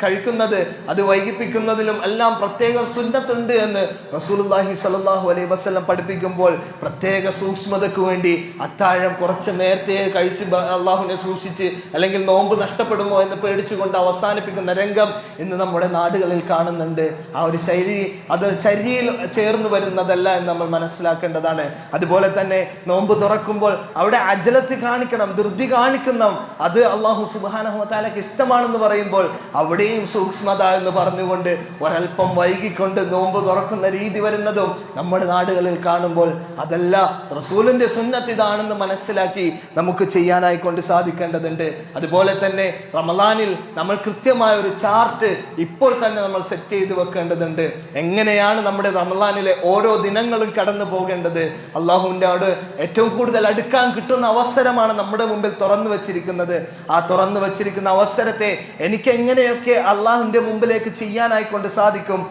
കഴിക്കുന്നത് അത് വൈകിപ്പിക്കുന്നതിലും എല്ലാം പ്രത്യേക സുന്നത്തുണ്ട് എന്ന് റസൂലുള്ളാഹി സ്വല്ലല്ലാഹു അലൈഹി വസല്ലം പഠിപ്പിക്കുമ്പോൾ പ്രത്യേക സൂക്ഷ്മതയ്ക്ക് വേണ്ടി അത്താഴം കുറച്ച് നേരത്തെ കഴിച്ച് അള്ളാഹുവിനെ സൂക്ഷിച്ച് അല്ലെങ്കിൽ നോമ്പ് നഷ്ടപ്പെടുമോ എന്ന് പേടിച്ചുകൊണ്ട് അവസാനിപ്പിക്കുന്ന രംഗം ഇന്ന് നമ്മുടെ നാടുകളിൽ കാണുന്നുണ്ട്. ആ ഒരു ശൈലി അത് ചര്യയിൽ ചേർന്ന് വരുന്നതല്ല എന്ന് നമ്മൾ മനസ്സിലാക്കേണ്ടതാണ്. അതുപോലെ തന്നെ നോമ്പ് തുറക്കുമ്പോൾ അവിടെ അജലത്ത് കാണിക്കണം, ധൃതി കാണിക്കണം. അത് അള്ളാഹു സുബ്ഹാനഹു വ തആലക്ക് ഇഷ്ടമാണെന്ന് പറയുമ്പോൾ അവിടെയും സൂക്ഷ്മത എന്ന് പറഞ്ഞുകൊണ്ട് ഒരൽപ്പം വൈകിക്കൊണ്ട് നോമ്പ് തുറക്കുന്ന രീതി വരുന്നതും നമ്മുടെ നാടുകളിൽ കാണുമ്പോൾ അതല്ല, റസൂലിന്റെ സുന്നത്ത് ഇതാണെന്ന് മനസ്സിലാക്കി നമുക്ക് ചെയ്യാനായിക്കൊണ്ട് സാധിക്കേണ്ടതുണ്ട്. അതുപോലെ തന്നെ റമളാനിൽ നമ്മൾ കൃത്യമായ ഒരു ചാർട്ട് ഇപ്പോൾ തന്നെ നമ്മൾ സെറ്റ് ചെയ്ത് വെക്കേണ്ടതുണ്ട്. എങ്ങനെയാണ് നമ്മുടെ റമളാനിലെ ഓരോ ദിനങ്ങളും കടന്നു പോകേണ്ടത്. അള്ളാഹുവിൻ്റെ അവിടെ ഏറ്റവും കൂടുതൽ അടുക്കാൻ കിട്ടുന്ന അവസരമാണ് നമ്മുടെ മുമ്പിൽ തുറന്നു വെച്ചിരിക്കുന്നത്. ആ തുറന്നു വെച്ചിരിക്കുന്ന അവസരത്തെ എനിക്ക് എങ്ങനെയൊക്കെ അള്ളാഹുവിൻ്റെ മുമ്പിലേക്ക് ചെയ്യാനായിക്കൊണ്ട് സാധിക്കും,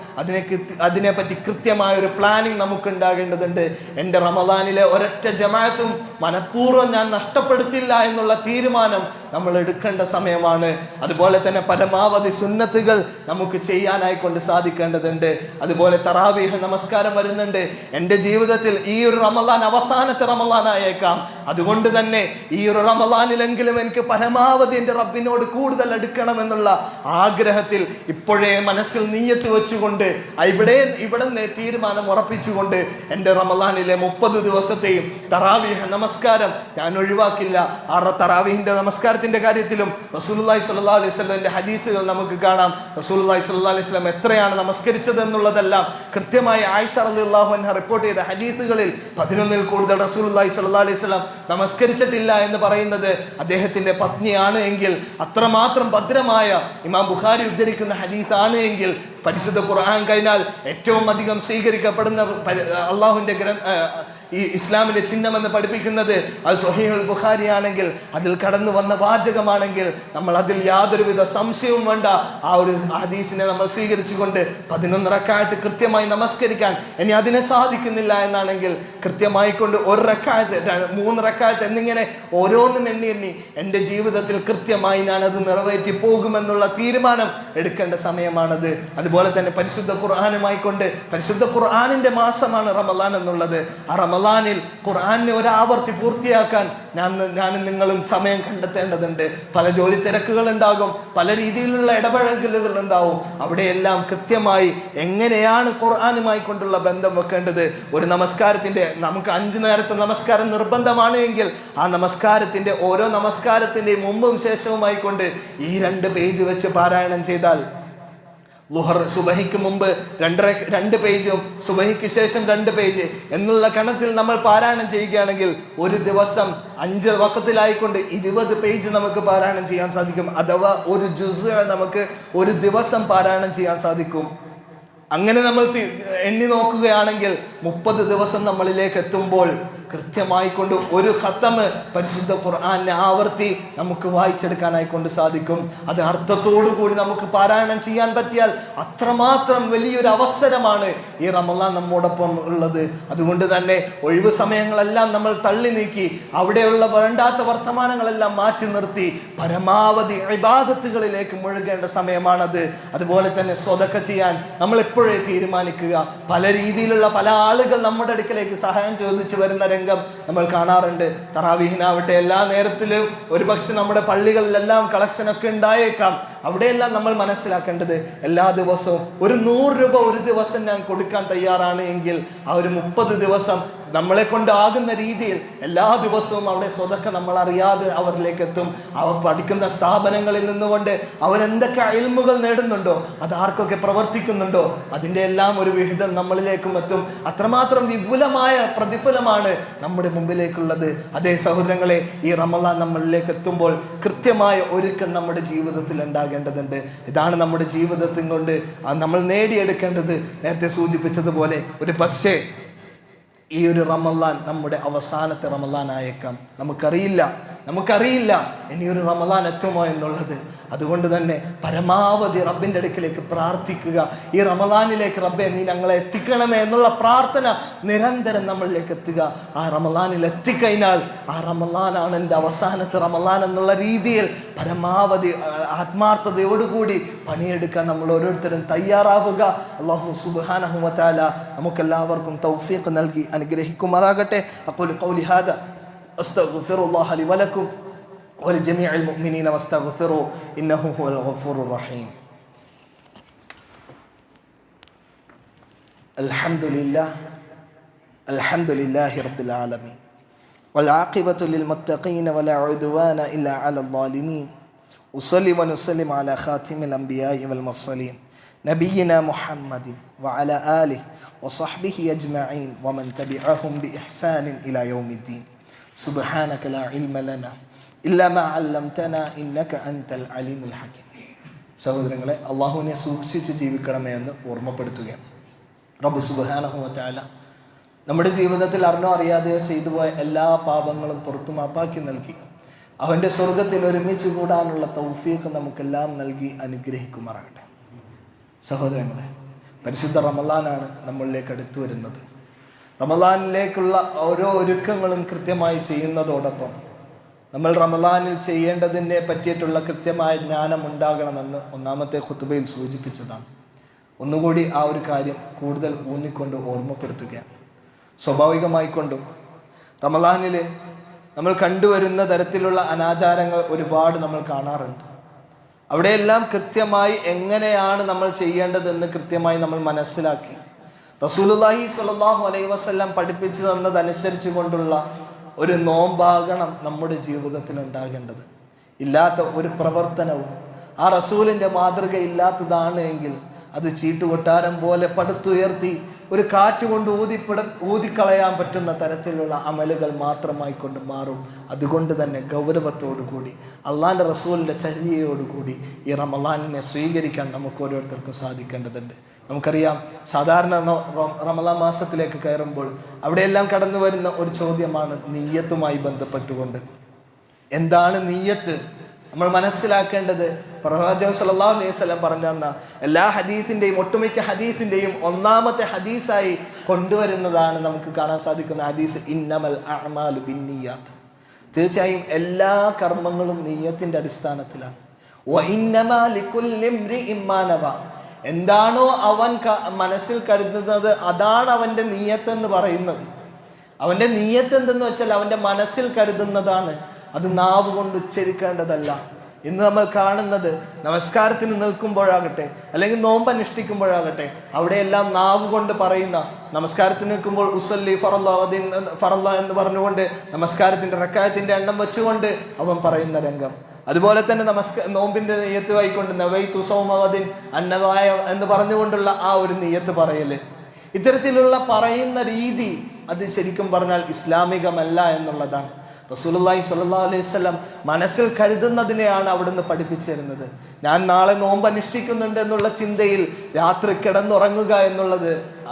അതിനെപ്പറ്റി കൃത്യമായ ഒരു പ്ലാനിങ് നമുക്ക് ഉണ്ടാകേണ്ടതുണ്ട്. എൻ്റെ റമളാനിലെ ഒരൊറ്റ ജമാഅത്തും മനഃപൂർവ്വം ഞാൻ നഷ്ടപ്പെടുത്തില്ല എന്നുള്ള തീരുമാനം നമ്മൾ എടുക്കേണ്ട സമയമാണ്. അതുപോലെ തന്നെ പരമാവധി സുന്നത്തുകൾ നമുക്ക് ചെയ്യാനായിക്കൊണ്ട് സാധിക്കേണ്ടതുണ്ട്. അതുപോലെ തറാവീഹ് നമസ്കാരം വരുന്നുണ്ട്. എൻ്റെ ജീവിതത്തിൽ ഈ ഒരു റമളാൻ അവസാനത്തെ റമളാനായേക്കാം. അതുകൊണ്ട് തന്നെ ഈ ഒരു റമളാനിലെങ്കിലും എനിക്ക് പരമാവധി എൻ്റെ റബ്ബിനോട് കൂടുതൽ അടുക്കണമെന്നുള്ള ആഗ്രഹത്തിൽ ഇപ്പോഴേ മനസ്സിൽ നീയത്ത് വെച്ചുകൊണ്ട് ഇവിടെ തീരുമാനം ഉറപ്പിച്ചുകൊണ്ട് എൻ്റെ റമളാനിലെ 30 ദിവസത്തെയും തറാവീഹ് നമസ്കാരം ഞാൻ ഒഴിവാക്കില്ല. ആ തറാവീഹിന്റെ നമസ്കാരത്തിന്റെ കാര്യത്തിലും റസൂലുള്ളാഹി സ്വല്ലല്ലാഹു അലൈഹി വസല്ലമയുടെ ഹദീസുകൾ നമുക്ക് കാണാം. റസൂലുള്ളാഹി സ്വല്ലല്ലാഹു അലൈഹി വസല്ലം എത്രയാണ് നമസ്കരിച്ചത് എന്നുള്ളതെല്ലാം കൃത്യമായി ആയിഷ റളിയല്ലാഹു അൻഹ റിപ്പോർട്ട് ചെയ്ത ഹദീസുകളിൽ 11-ൽ കൂടുതൽ റസൂലുള്ളാഹി സ്വല്ലല്ലാഹു അലൈഹി വസല്ലം നമസ്കരിച്ചിട്ടില്ല എന്ന് പറയുന്നത് അദ്ദേഹത്തിന്റെ പത്നിയാണ് എങ്കിൽ, അത്രമാത്രം ഭദ്രമായ ഇമാം ബുഖാരി ഉദ്ധരിക്കുന്ന ഹദീസാണ് എങ്കിൽ, പരിശുദ്ധ ഖുർആൻ കഴിഞ്ഞാൽ ഏറ്റവും അധികം സ്വീകരിക്കപ്പെടുന്ന അള്ളാഹുവിന്റെ ഈ ഇസ്ലാമിന്റെ ചിഹ്നം എന്ന് പഠിപ്പിക്കുന്നത് അത് സ്വഹീഹുൽ ബുഖാരി ആണെങ്കിൽ, അതിൽ കടന്നു വന്ന വാചകമാണെങ്കിൽ നമ്മൾ അതിൽ യാതൊരുവിധ സംശയവും വേണ്ട ആ ഒരു ഹദീസിനെ നമ്മൾ സ്വീകരിച്ചുകൊണ്ട് 11 റക്അത്ത് കൃത്യമായി നമസ്കരിക്കാൻ ഇനി അതിനെ സാധിക്കുന്നില്ല എന്നാണെങ്കിൽ കൃത്യമായി കൊണ്ട് 1 റക്അത്ത് 3 റക്അത്ത് എന്നിങ്ങനെ ഓരോന്നും എണ്ണി എൻ്റെ ജീവിതത്തിൽ കൃത്യമായി ഞാനത് നിറവേറ്റി പോകുമെന്നുള്ള തീരുമാനം എടുക്കേണ്ട സമയമാണത്. അതുപോലെ തന്നെ പരിശുദ്ധ ഖുർആനുമായി കൊണ്ട്, പരിശുദ്ധ ഖുർആനിന്റെ മാസമാണ് റമളാൻ എന്നുള്ളത്. ആ റമളാനിൽ ഖുർആനെ ഒരാവർത്തി പൂർത്തിയാക്കാൻ ഞാനും നിങ്ങളും സമയം കണ്ടെത്തേണ്ടതുണ്ട്. പല ജോലി തിരക്കുകൾ ഉണ്ടാകും, പല രീതിയിലുള്ള ഇടപഴകലുകൾ ഉണ്ടാവും. അവിടെയെല്ലാം കൃത്യമായി എങ്ങനെയാണ് ഖുർആനുമായി കൊണ്ടുള്ള ബന്ധം വെക്കേണ്ടത്. ഒരു നമസ്കാരത്തിന്റെ നമുക്ക് 5 നേരത്തെ നമസ്കാരം നിർബന്ധമാണ് എങ്കിൽ ആ നമസ്കാരത്തിന്റെ ഓരോ നമസ്കാരത്തിന്റെയും മുമ്പും ശേഷവുമായി കൊണ്ട് ഈ 2 പേജ് വെച്ച് പാരായണം ചെയ്താൽ, ളുഹർ സുബഹിക്ക് മുമ്പ് 2 പേജും സുബഹിക്ക് ശേഷം 2 പേജ് എന്നുള്ള കണത്തിൽ നമ്മൾ പാരായണം ചെയ്യുകയാണെങ്കിൽ ഒരു ദിവസം 5 വഖത്തിലായിക്കൊണ്ട് 20 പേജ് നമുക്ക് പാരായണം ചെയ്യാൻ സാധിക്കും. അഥവാ ഒരു ജുസ് നമുക്ക് ഒരു ദിവസം പാരായണം ചെയ്യാൻ സാധിക്കും. അങ്ങനെ നമ്മൾ എണ്ണി നോക്കുകയാണെങ്കിൽ 30 ദിവസം നമ്മളിലേക്ക് എത്തുമ്പോൾ കൃത്യമായി കൊണ്ട് ഒരു ഖത്തമ് പരിശുദ്ധ ഖുർആനെ ആവർത്തി നമുക്ക് വായിച്ചെടുക്കാനായിക്കൊണ്ട് സാധിക്കും. അത് അർത്ഥത്തോടു കൂടി നമുക്ക് പാരായണം ചെയ്യാൻ പറ്റിയാൽ അത്രമാത്രം വലിയൊരു അവസരമാണ് ഈ റമളാൻ നമ്മോടൊപ്പം ഉള്ളത്. അതുകൊണ്ട് തന്നെ ഒഴിവ് സമയങ്ങളെല്ലാം നമ്മൾ തള്ളി നീക്കി അവിടെയുള്ള വേണ്ടാത്ത വർത്തമാനങ്ങളെല്ലാം മാറ്റി നിർത്തി പരമാവധി ഇബാദത്തുകളിലേക്ക് മുഴുകേണ്ട സമയമാണത്. അതുപോലെ തന്നെ സ്വതക്ക ചെയ്യാൻ നമ്മൾ എപ്പോഴേ തീരുമാനിക്കുക. പല രീതിയിലുള്ള പല ആളുകൾ നമ്മുടെ അടുക്കലേക്ക് സഹായം ചോദിച്ചു വരുന്ന രംഗം നമ്മൾ കാണാറുണ്ട്. തറാവീഹിനാവട്ടെ എല്ലാ നേരത്തിലും ഒരുപക്ഷെ നമ്മുടെ പള്ളികളിലെല്ലാം കളക്ഷനൊക്കെ ഉണ്ടായേക്കാം. അവിടെയെല്ലാം നമ്മൾ മനസ്സിലാക്കേണ്ടത് എല്ലാ ദിവസവും ഒരു 100 രൂപ ഒരു ദിവസം ഞാൻ കൊടുക്കാൻ തയ്യാറാണ് എങ്കിൽ ആ ഒരു 30 ദിവസം നമ്മളെ കൊണ്ടാകുന്ന രീതിയിൽ എല്ലാ ദിവസവും അവിടെ സ്വതക്ക നമ്മൾ അറിയാതെ അവരിലേക്ക് എത്തും. അവർ പഠിക്കുന്ന സ്ഥാപനങ്ങളിൽ നിന്നുകൊണ്ട് അവരെന്തൊക്കെ ഇൽമുകൾ നേടുന്നുണ്ടോ, അത് ആർക്കൊക്കെ പ്രവർത്തിക്കുന്നുണ്ടോ, അതിൻ്റെ എല്ലാം ഒരു വിഹിതം നമ്മളിലേക്കും എത്തും. അത്രമാത്രം വിപുലമായ പ്രതിഫലമാണ് നമ്മുടെ മുമ്പിലേക്കുള്ളത്. അതേ സഹോദരങ്ങളെ, ഈ റമളാൻ നമ്മളിലേക്ക് എത്തുമ്പോൾ കൃത്യമായ ഒരുക്കം നമ്മുടെ ജീവിതത്തിൽ ഉണ്ടാകേണ്ടതുണ്ട്. ഇതാണ് നമ്മുടെ ജീവിതത്തിൽ കൊണ്ട് നമ്മൾ നേടിയെടുക്കേണ്ടത്. നേരത്തെ സൂചിപ്പിച്ചതുപോലെ ഒരു പക്ഷേ ഈ ഒരു റമളാൻ നമ്മുടെ അവസാനത്തെ റമളാൻ ആയേക്കാം, നമുക്കറിയില്ല. നമുക്കറിയില്ല ഇനിയൊരു റമദാൻ എത്തുമോ എന്നുള്ളത്. അതുകൊണ്ട് തന്നെ പരമാവധി റബ്ബിൻ്റെ അടുക്കിലേക്ക് പ്രാർത്ഥിക്കുക. ഈ റമദാനിലേക്ക് റബ്ബെ നീ ഞങ്ങളെ എത്തിക്കണമേ എന്നുള്ള പ്രാർത്ഥന നിരന്തരം നമ്മളിലേക്ക് എത്തുക. ആ റമദാനിൽ എത്തിക്കഴിഞ്ഞാൽ ആ റമദാനാണ് എൻ്റെ അവസാനത്തെ റമദാൻ എന്നുള്ള രീതിയിൽ പരമാവധി ആത്മാർത്ഥതയോടുകൂടി പണിയെടുക്കാൻ നമ്മൾ ഓരോരുത്തരും തയ്യാറാവുക. അല്ലാഹു സുബ്ഹാനഹു വ തആല നമുക്കെല്ലാവർക്കും തൗഫീഖ് നൽകി അനുഗ്രഹിക്കുമാറാകട്ടെ. അഖൂലു ഖൗലി ഹാദാ അസ്തഗ്ഫിറുല്ലാഹ ലി വലക്കും ولجميع المؤمنين واستغفروا إنه هو الغفور الرحيم. الحمد لله رب العالمين والعاقبة للمتقين ولا عدوان إلا على الظالمين. أصلي ونسلم على خاتم الأنبياء والمرسلين نبينا محمد وعلى آله وصحبه أجمعين ومن تبعهم بإحسان إلى يوم الدين. سبحانك لا علم لنا إلا ما علمتنا إنك أنت العليم الحكيم. സഹോദരങ്ങളെ, അള്ളാഹുവിനെ സൂക്ഷിച്ച് ജീവിക്കണമേ എന്ന് ഓർമ്മപ്പെടുത്തുകയാണ്. റബ്ബ് സുബ്ഹാനഹു വ തആല നമ്മുടെ ജീവിതത്തിൽ അറിഞ്ഞോ അറിയാതെയോ ചെയ്തു പോയ എല്ലാ പാപങ്ങളും പുറത്തു മാപ്പാക്കി നൽകി അവൻ്റെ സ്വർഗത്തിൽ ഒരുമിച്ച് കൂടാനുള്ള തൗഫീഖ് നമുക്കെല്ലാം നൽകി അനുഗ്രഹിക്കുമാറാകട്ടെ. സഹോദരങ്ങളെ, പരിശുദ്ധ റമളാനാണ് നമ്മളിലേക്ക് അടുത്തു വരുന്നത്. റമളാനിലേക്കുള്ള ഓരോ ഒരുക്കങ്ങളും കൃത്യമായി ചെയ്യുന്നതോടൊപ്പം നമ്മൾ റമളാനിൽ ചെയ്യേണ്ടതിനെ പറ്റിയിട്ടുള്ള കൃത്യമായ ജ്ഞാനം ഉണ്ടാകണമെന്ന് ഒന്നാമത്തെ ഖുതുബയിൽ സൂചിപ്പിച്ചതാണ്. ഒന്നുകൂടി ആ ഒരു കാര്യം കൂടുതൽ ഊന്നിക്കൊണ്ട് ഓർമ്മപ്പെടുത്തുകയാണ്. സ്വാഭാവികമായിക്കൊണ്ടും റമളാനിൽ നമ്മൾ കണ്ടുവരുന്ന തരത്തിലുള്ള അനാചാരങ്ങൾ ഒരുപാട് നമ്മൾ കാണാറുണ്ട്. അവിടെയെല്ലാം കൃത്യമായി എങ്ങനെയാണ് നമ്മൾ ചെയ്യേണ്ടതെന്ന് കൃത്യമായി നമ്മൾ മനസ്സിലാക്കി റസൂലുള്ളാഹി സ്വല്ലല്ലാഹു അലൈഹി വസല്ലം പഠിപ്പിച്ചു തന്നതനുസരിച്ച് കൊണ്ടുള്ള ഒരു നോമ്പാകണം നമ്മുടെ ജീവിതത്തിൽ ഉണ്ടാകേണ്ടത്. ഇല്ലാത്ത ഒരു പ്രവർത്തനവും ആ റസൂലിൻ്റെ മാതൃക ഇല്ലാത്തതാണ് എങ്കിൽ അത് ചീട്ടുകൊട്ടാരം പോലെ പടുത്തുയർത്തി ഒരു കാറ്റ് കൊണ്ട് ഊതിക്കളയാൻ പറ്റുന്ന തരത്തിലുള്ള അമലുകൾ മാത്രമായി കൊണ്ട് മാറും. അതുകൊണ്ട് തന്നെ ഗൗരവത്തോടു കൂടി അള്ളാഹിൻ്റെ റസൂലിൻ്റെ ചര്യയോടുകൂടി ഈ റമളാനിനെ സ്വീകരിക്കാൻ നമുക്ക് ഓരോരുത്തർക്കും സാധിക്കേണ്ടതുണ്ട്. നമുക്കറിയാം, സാധാരണ റമളാൻ മാസത്തിലേക്ക് കയറുമ്പോൾ അവിടെയെല്ലാം കടന്നു വരുന്ന ഒരു ചോദ്യമാണ് നീയത്തുമായി ബന്ധപ്പെട്ടുകൊണ്ട്. എന്താണ് നീയത്ത്? നമ്മൾ മനസ്സിലാക്കേണ്ടത് പ്രവാചകൻ സല്ലല്ലാഹു അലൈഹി വസല്ലം പറഞ്ഞു തന്ന എല്ലാ ഹദീസിൻ്റെയും ഒട്ടുമിക്ക ഹദീസിൻ്റെയും ഒന്നാമത്തെ ഹദീസായി കൊണ്ടുവരുന്നതാണ് നമുക്ക് കാണാൻ സാധിക്കുന്ന ഹദീസ് ഇന്നമൽ അഅ്മാലു ബിന്നിയാത്ത്. തീർച്ചയായും എല്ലാ കർമ്മങ്ങളും നീയത്തിൻ്റെ അടിസ്ഥാനത്തിലാണ്. വ ഇന്നമാ ലികുല്ലി ഇംറിഇൻ മാ നവ. എന്താണോ അവൻ മനസ്സിൽ കരുതുന്നത് അതാണ് അവൻ്റെ നീയത്തെന്ന് പറയുന്നത്. അവൻ്റെ നീയത്ത് എന്തെന്ന് വെച്ചാൽ അവൻ്റെ മനസ്സിൽ കരുതുന്നതാണ്. അത് നാവ് കൊണ്ട് ഉച്ചരിക്കേണ്ടതല്ല. ഇന്ന് നമ്മൾ കാണുന്നത് നമസ്കാരത്തിന് നിൽക്കുമ്പോഴാകട്ടെ അല്ലെങ്കിൽ നോമ്പ് അനുഷ്ഠിക്കുമ്പോഴാകട്ടെ അവിടെയെല്ലാം നാവ് കൊണ്ട് പറയുന്ന, നമസ്കാരത്തിന് നിൽക്കുമ്പോൾ ഉസല്ലി ഫറല്ല എന്ന് പറഞ്ഞുകൊണ്ട് നമസ്കാരത്തിൻ്റെ റക്അത്തിന്റെ എണ്ണം വെച്ചുകൊണ്ട് അവൻ പറയുന്ന രംഗം. അതുപോലെ തന്നെ നോമ്പിന്റെ നെയ്യത്ത് വായിക്കൊണ്ട് നവൈതു സൗമഗദിൻ അന്നദായ എന്ന് പറഞ്ഞുകൊണ്ടുള്ള ആ ഒരു നെയ്യത്ത് പറയല്. ഇത്തരത്തിലുള്ള പറയുന്ന രീതി അത് ശരിക്കും പറഞ്ഞാൽ ഇസ്ലാമികമല്ല എന്നുള്ളതാണ്. റസൂലുള്ളാഹി സ്വല്ലല്ലാഹു അലൈഹി വസല്ലം മനസ്സിൽ കരുതുന്നതിനെയാണ് അവിടുന്ന് പഠിപ്പിച്ചു തരുന്നത്. ഞാൻ നാളെ നോമ്പ് അനുഷ്ഠിക്കുന്നുണ്ട് എന്നുള്ള ചിന്തയിൽ രാത്രി കിടന്നുറങ്ങുക എന്നുള്ളത്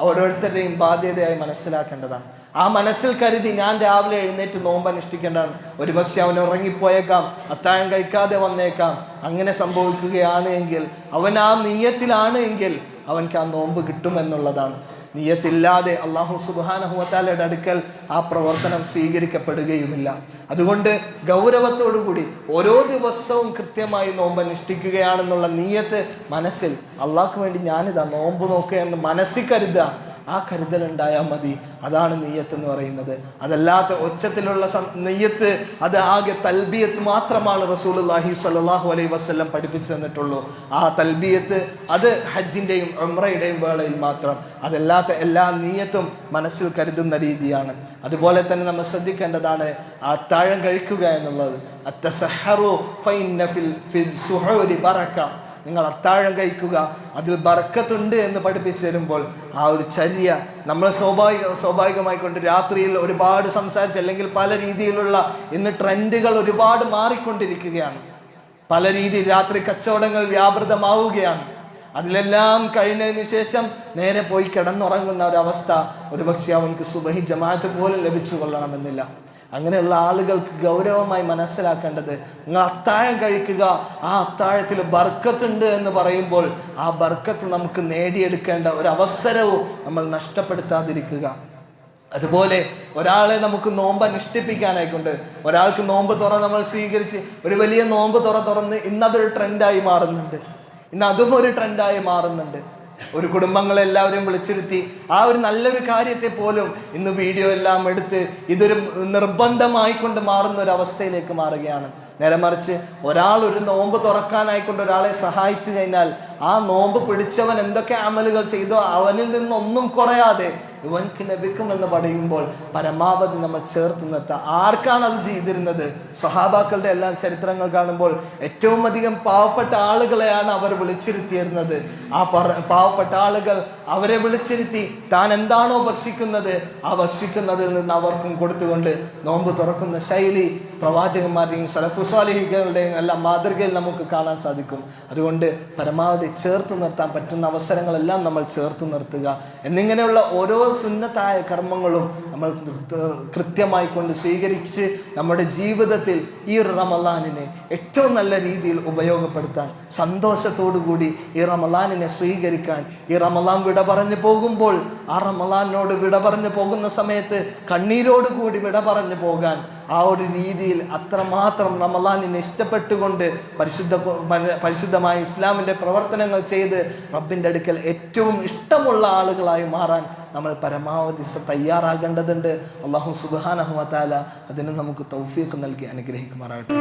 ഓരോരുത്തരുടെയും ബാധ്യതയായി മനസ്സിലാക്കേണ്ടതാണ്. ആ മനസ്സിൽ കരുതി ഞാൻ രാവിലെ എഴുന്നേറ്റ് നോമ്പ് അനുഷ്ഠിക്കേണ്ടതാണ്. ഒരുപക്ഷെ അവൻ ഉറങ്ങിപ്പോയേക്കാം, അത്താഴം കഴിക്കാതെ വന്നേക്കാം. അങ്ങനെ സംഭവിക്കുകയാണ് എങ്കിൽ, അവൻ ആ നീയത്തിലാണ് എങ്കിൽ അവൻക്ക് ആ നോമ്പ് കിട്ടുമെന്നുള്ളതാണ്. നിയത്തില്ലാതെ അല്ലാഹു സുബ്ഹാനഹു വ തആലയുടെ അടുക്കൽ ആ പ്രവർത്തനം സ്വീകരിക്കപ്പെടുകയുമില്ല. അതുകൊണ്ട് ഗൗരവത്തോടുകൂടി ഓരോ ദിവസവും കൃത്യമായി നോമ്പ് അനുഷ്ഠിക്കുകയാണെന്നുള്ള നിയത്ത് മനസ്സിൽ, അള്ളാഹ്ക്ക് വേണ്ടി ഞാനിതാ നോമ്പ് നോക്കുക എന്ന് മനസ്സിൽ കരുതുക. ആ കരുതലുണ്ടായാൽ മതി. അതാണ് നെയ്യത്ത് എന്ന് പറയുന്നത്. അതല്ലാത്ത ഒച്ചത്തിലുള്ള നെയ്യത്ത് അത് ആകെ തൽബിയത്ത് മാത്രമാണ് റസൂലുള്ളാഹി സ്വല്ലല്ലാഹു അലൈഹി വസല്ലം പഠിപ്പിച്ചു തന്നിട്ടുള്ളൂ. ആ തൽബിയത്ത് അത് ഹജ്ജിൻ്റെയും ഉംറയുടെയും വേളയിൽ മാത്രം. അതല്ലാത്ത എല്ലാ നെയ്യത്തും മനസ്സിൽ കരുതുന്ന രീതിയാണ്. അതുപോലെ തന്നെ നമ്മൾ ശ്രദ്ധിക്കേണ്ടതാണ് അത്താഴം കഴിക്കുക എന്നുള്ളത്. അത്തസഹറു ഫഇന്ന ഫിൽ സുഹൂരി ബറക. നിങ്ങൾ അത്താഴം കഴിക്കുക, അതിൽ ബർക്കത്തുണ്ട് എന്ന് പഠിപ്പിച്ചു തരുമ്പോൾ ആ ഒരു ചര്യ നമ്മൾ സ്വാഭാവികമായിക്കൊണ്ട് രാത്രിയിൽ ഒരുപാട് സംസാരിച്ച് അല്ലെങ്കിൽ പല രീതിയിലുള്ള ഇന്ന് ട്രെൻഡുകൾ ഒരുപാട് മാറിക്കൊണ്ടിരിക്കുകയാണ്. പല രീതിയിൽ രാത്രി കച്ചവടങ്ങൾ വ്യാപൃതമാവുകയാണ്. അതിലെല്ലാം കഴിഞ്ഞതിന് ശേഷം നേരെ പോയി കിടന്നുറങ്ങുന്ന ഒരവസ്ഥ ഒരുപക്ഷെ അവൻക്ക് സുബഹി ജമാഅത്ത് പോലും ലഭിച്ചു കൊള്ളണമെന്നില്ല. അങ്ങനെയുള്ള ആളുകൾക്ക് ഗൗരവമായി മനസ്സിലാക്കേണ്ടത്, നിങ്ങൾ അത്താഴം കഴിക്കുക, ആ അത്താഴത്തിൽ ബർക്കത്തുണ്ട് എന്ന് പറയുമ്പോൾ ആ ബർക്കത്ത് നമുക്ക് നേടിയെടുക്കേണ്ട ഒരു അവസരവും നമ്മൾ നഷ്ടപ്പെടുത്താതിരിക്കുക. അതുപോലെ ഒരാളെ നമുക്ക് നോമ്പ് അനുഷ്ഠിപ്പിക്കാനായിക്കൊണ്ട്, ഒരാൾക്ക് നോമ്പ് തുറ നമ്മൾ സ്വീകരിച്ച് ഒരു വലിയ നോമ്പ് തുറന്ന് ഇന്നതൊരു ട്രെൻഡായി മാറുന്നുണ്ട്, ഇന്ന് അതും ഒരു ട്രെൻഡായി മാറുന്നുണ്ട്. ഒരു കുടുംബങ്ങളെല്ലാവരും വിളിച്ചിരുത്തി ആ ഒരു നല്ലൊരു കാര്യത്തെ പോലും ഇന്ന് വീഡിയോ എല്ലാം എടുത്ത് ഇതൊരു നിർബന്ധമായിക്കൊണ്ട് മാറുന്ന ഒരു അവസ്ഥയിലേക്ക് മാറുകയാണ്. നേരെ മറിച്ച് ഒരാൾ ഒരു നോമ്പ് തുറക്കാനായിക്കൊണ്ട് ഒരാളെ സഹായിച്ചു കഴിഞ്ഞാൽ ആ നോമ്പ് പിടിച്ചവൻ എന്തൊക്കെ അമലുകൾ ചെയ്തോ അവനിൽ നിന്നൊന്നും കുറയാതെ ഇവൻക്ക് ലഭിക്കുമെന്ന് പറയുമ്പോൾ പരമാവധി നമ്മൾ ചേർത്ത് നിർത്താം. ആർക്കാണ് അത് ചെയ്തിരുന്നത്? സ്വഹാബാക്കളുടെ എല്ലാം ചരിത്രങ്ങൾ കാണുമ്പോൾ ഏറ്റവും അധികം പാവപ്പെട്ട ആളുകളെയാണ് അവർ വിളിച്ചിരുത്തിയിരുന്നത്. ആ പാവപ്പെട്ട ആളുകൾ അവരെ വിളിച്ചിരുത്തി താൻ എന്താണോ ഭക്ഷിക്കുന്നത് ആ ഭക്ഷിക്കുന്നതിൽ നിന്ന് അവർക്കും കൊടുത്തുകൊണ്ട് നോമ്പ് തുറക്കുന്ന ശൈലി പ്രവാചകന്മാരുടെയും സലഫു സ്വാലിഹികളുടെയും എല്ലാം മാതൃകയിൽ നമുക്ക് കാണാൻ സാധിക്കും. അതുകൊണ്ട് പരമാവധി ചേർത്ത് നിർത്താൻ പറ്റുന്ന അവസരങ്ങളെല്ലാം നമ്മൾ ചേർത്ത് നിർത്തുക. എന്നിങ്ങനെയുള്ള ഓരോ സുന്നത്തായ കർമ്മങ്ങളും നമ്മൾ കൃത്യമായി കൊണ്ട് സ്വീകരിച്ച് നമ്മുടെ ജീവിതത്തിൽ ഈ ഒരു റമളാനിനെ ഏറ്റവും നല്ല രീതിയിൽ ഉപയോഗപ്പെടുത്താൻ, സന്തോഷത്തോടു കൂടി ഈ റമളാനിനെ സ്വീകരിക്കാൻ, ഈ റമളാൻ വിട പറഞ്ഞു പോകുമ്പോൾ ആ റമളാനോട് വിട പറഞ്ഞു പോകുന്ന സമയത്ത് കണ്ണീരോട് കൂടി വിട പറഞ്ഞു പോകാൻ ആ ഒരു രീതിയിൽ അത്രമാത്രം റമളാനിനെ ഇഷ്ടപ്പെട്ടുകൊണ്ട് പരിശുദ്ധമായ ഇസ്ലാമിൻ്റെ പ്രവർത്തനങ്ങൾ ചെയ്ത് റബ്ബിൻ്റെ അടുക്കൽ ഏറ്റവും ഇഷ്ടമുള്ള ആളുകളായി മാറാൻ നമ്മൾ പരമാവധി തയ്യാറാകേണ്ടതുണ്ട്. അല്ലാഹു സുബ്ഹാനഹു വ തആല അതിന് നമുക്ക് തൗഫീഖ് നൽകി അനുഗ്രഹിക്കുമാറാകട്ടെ.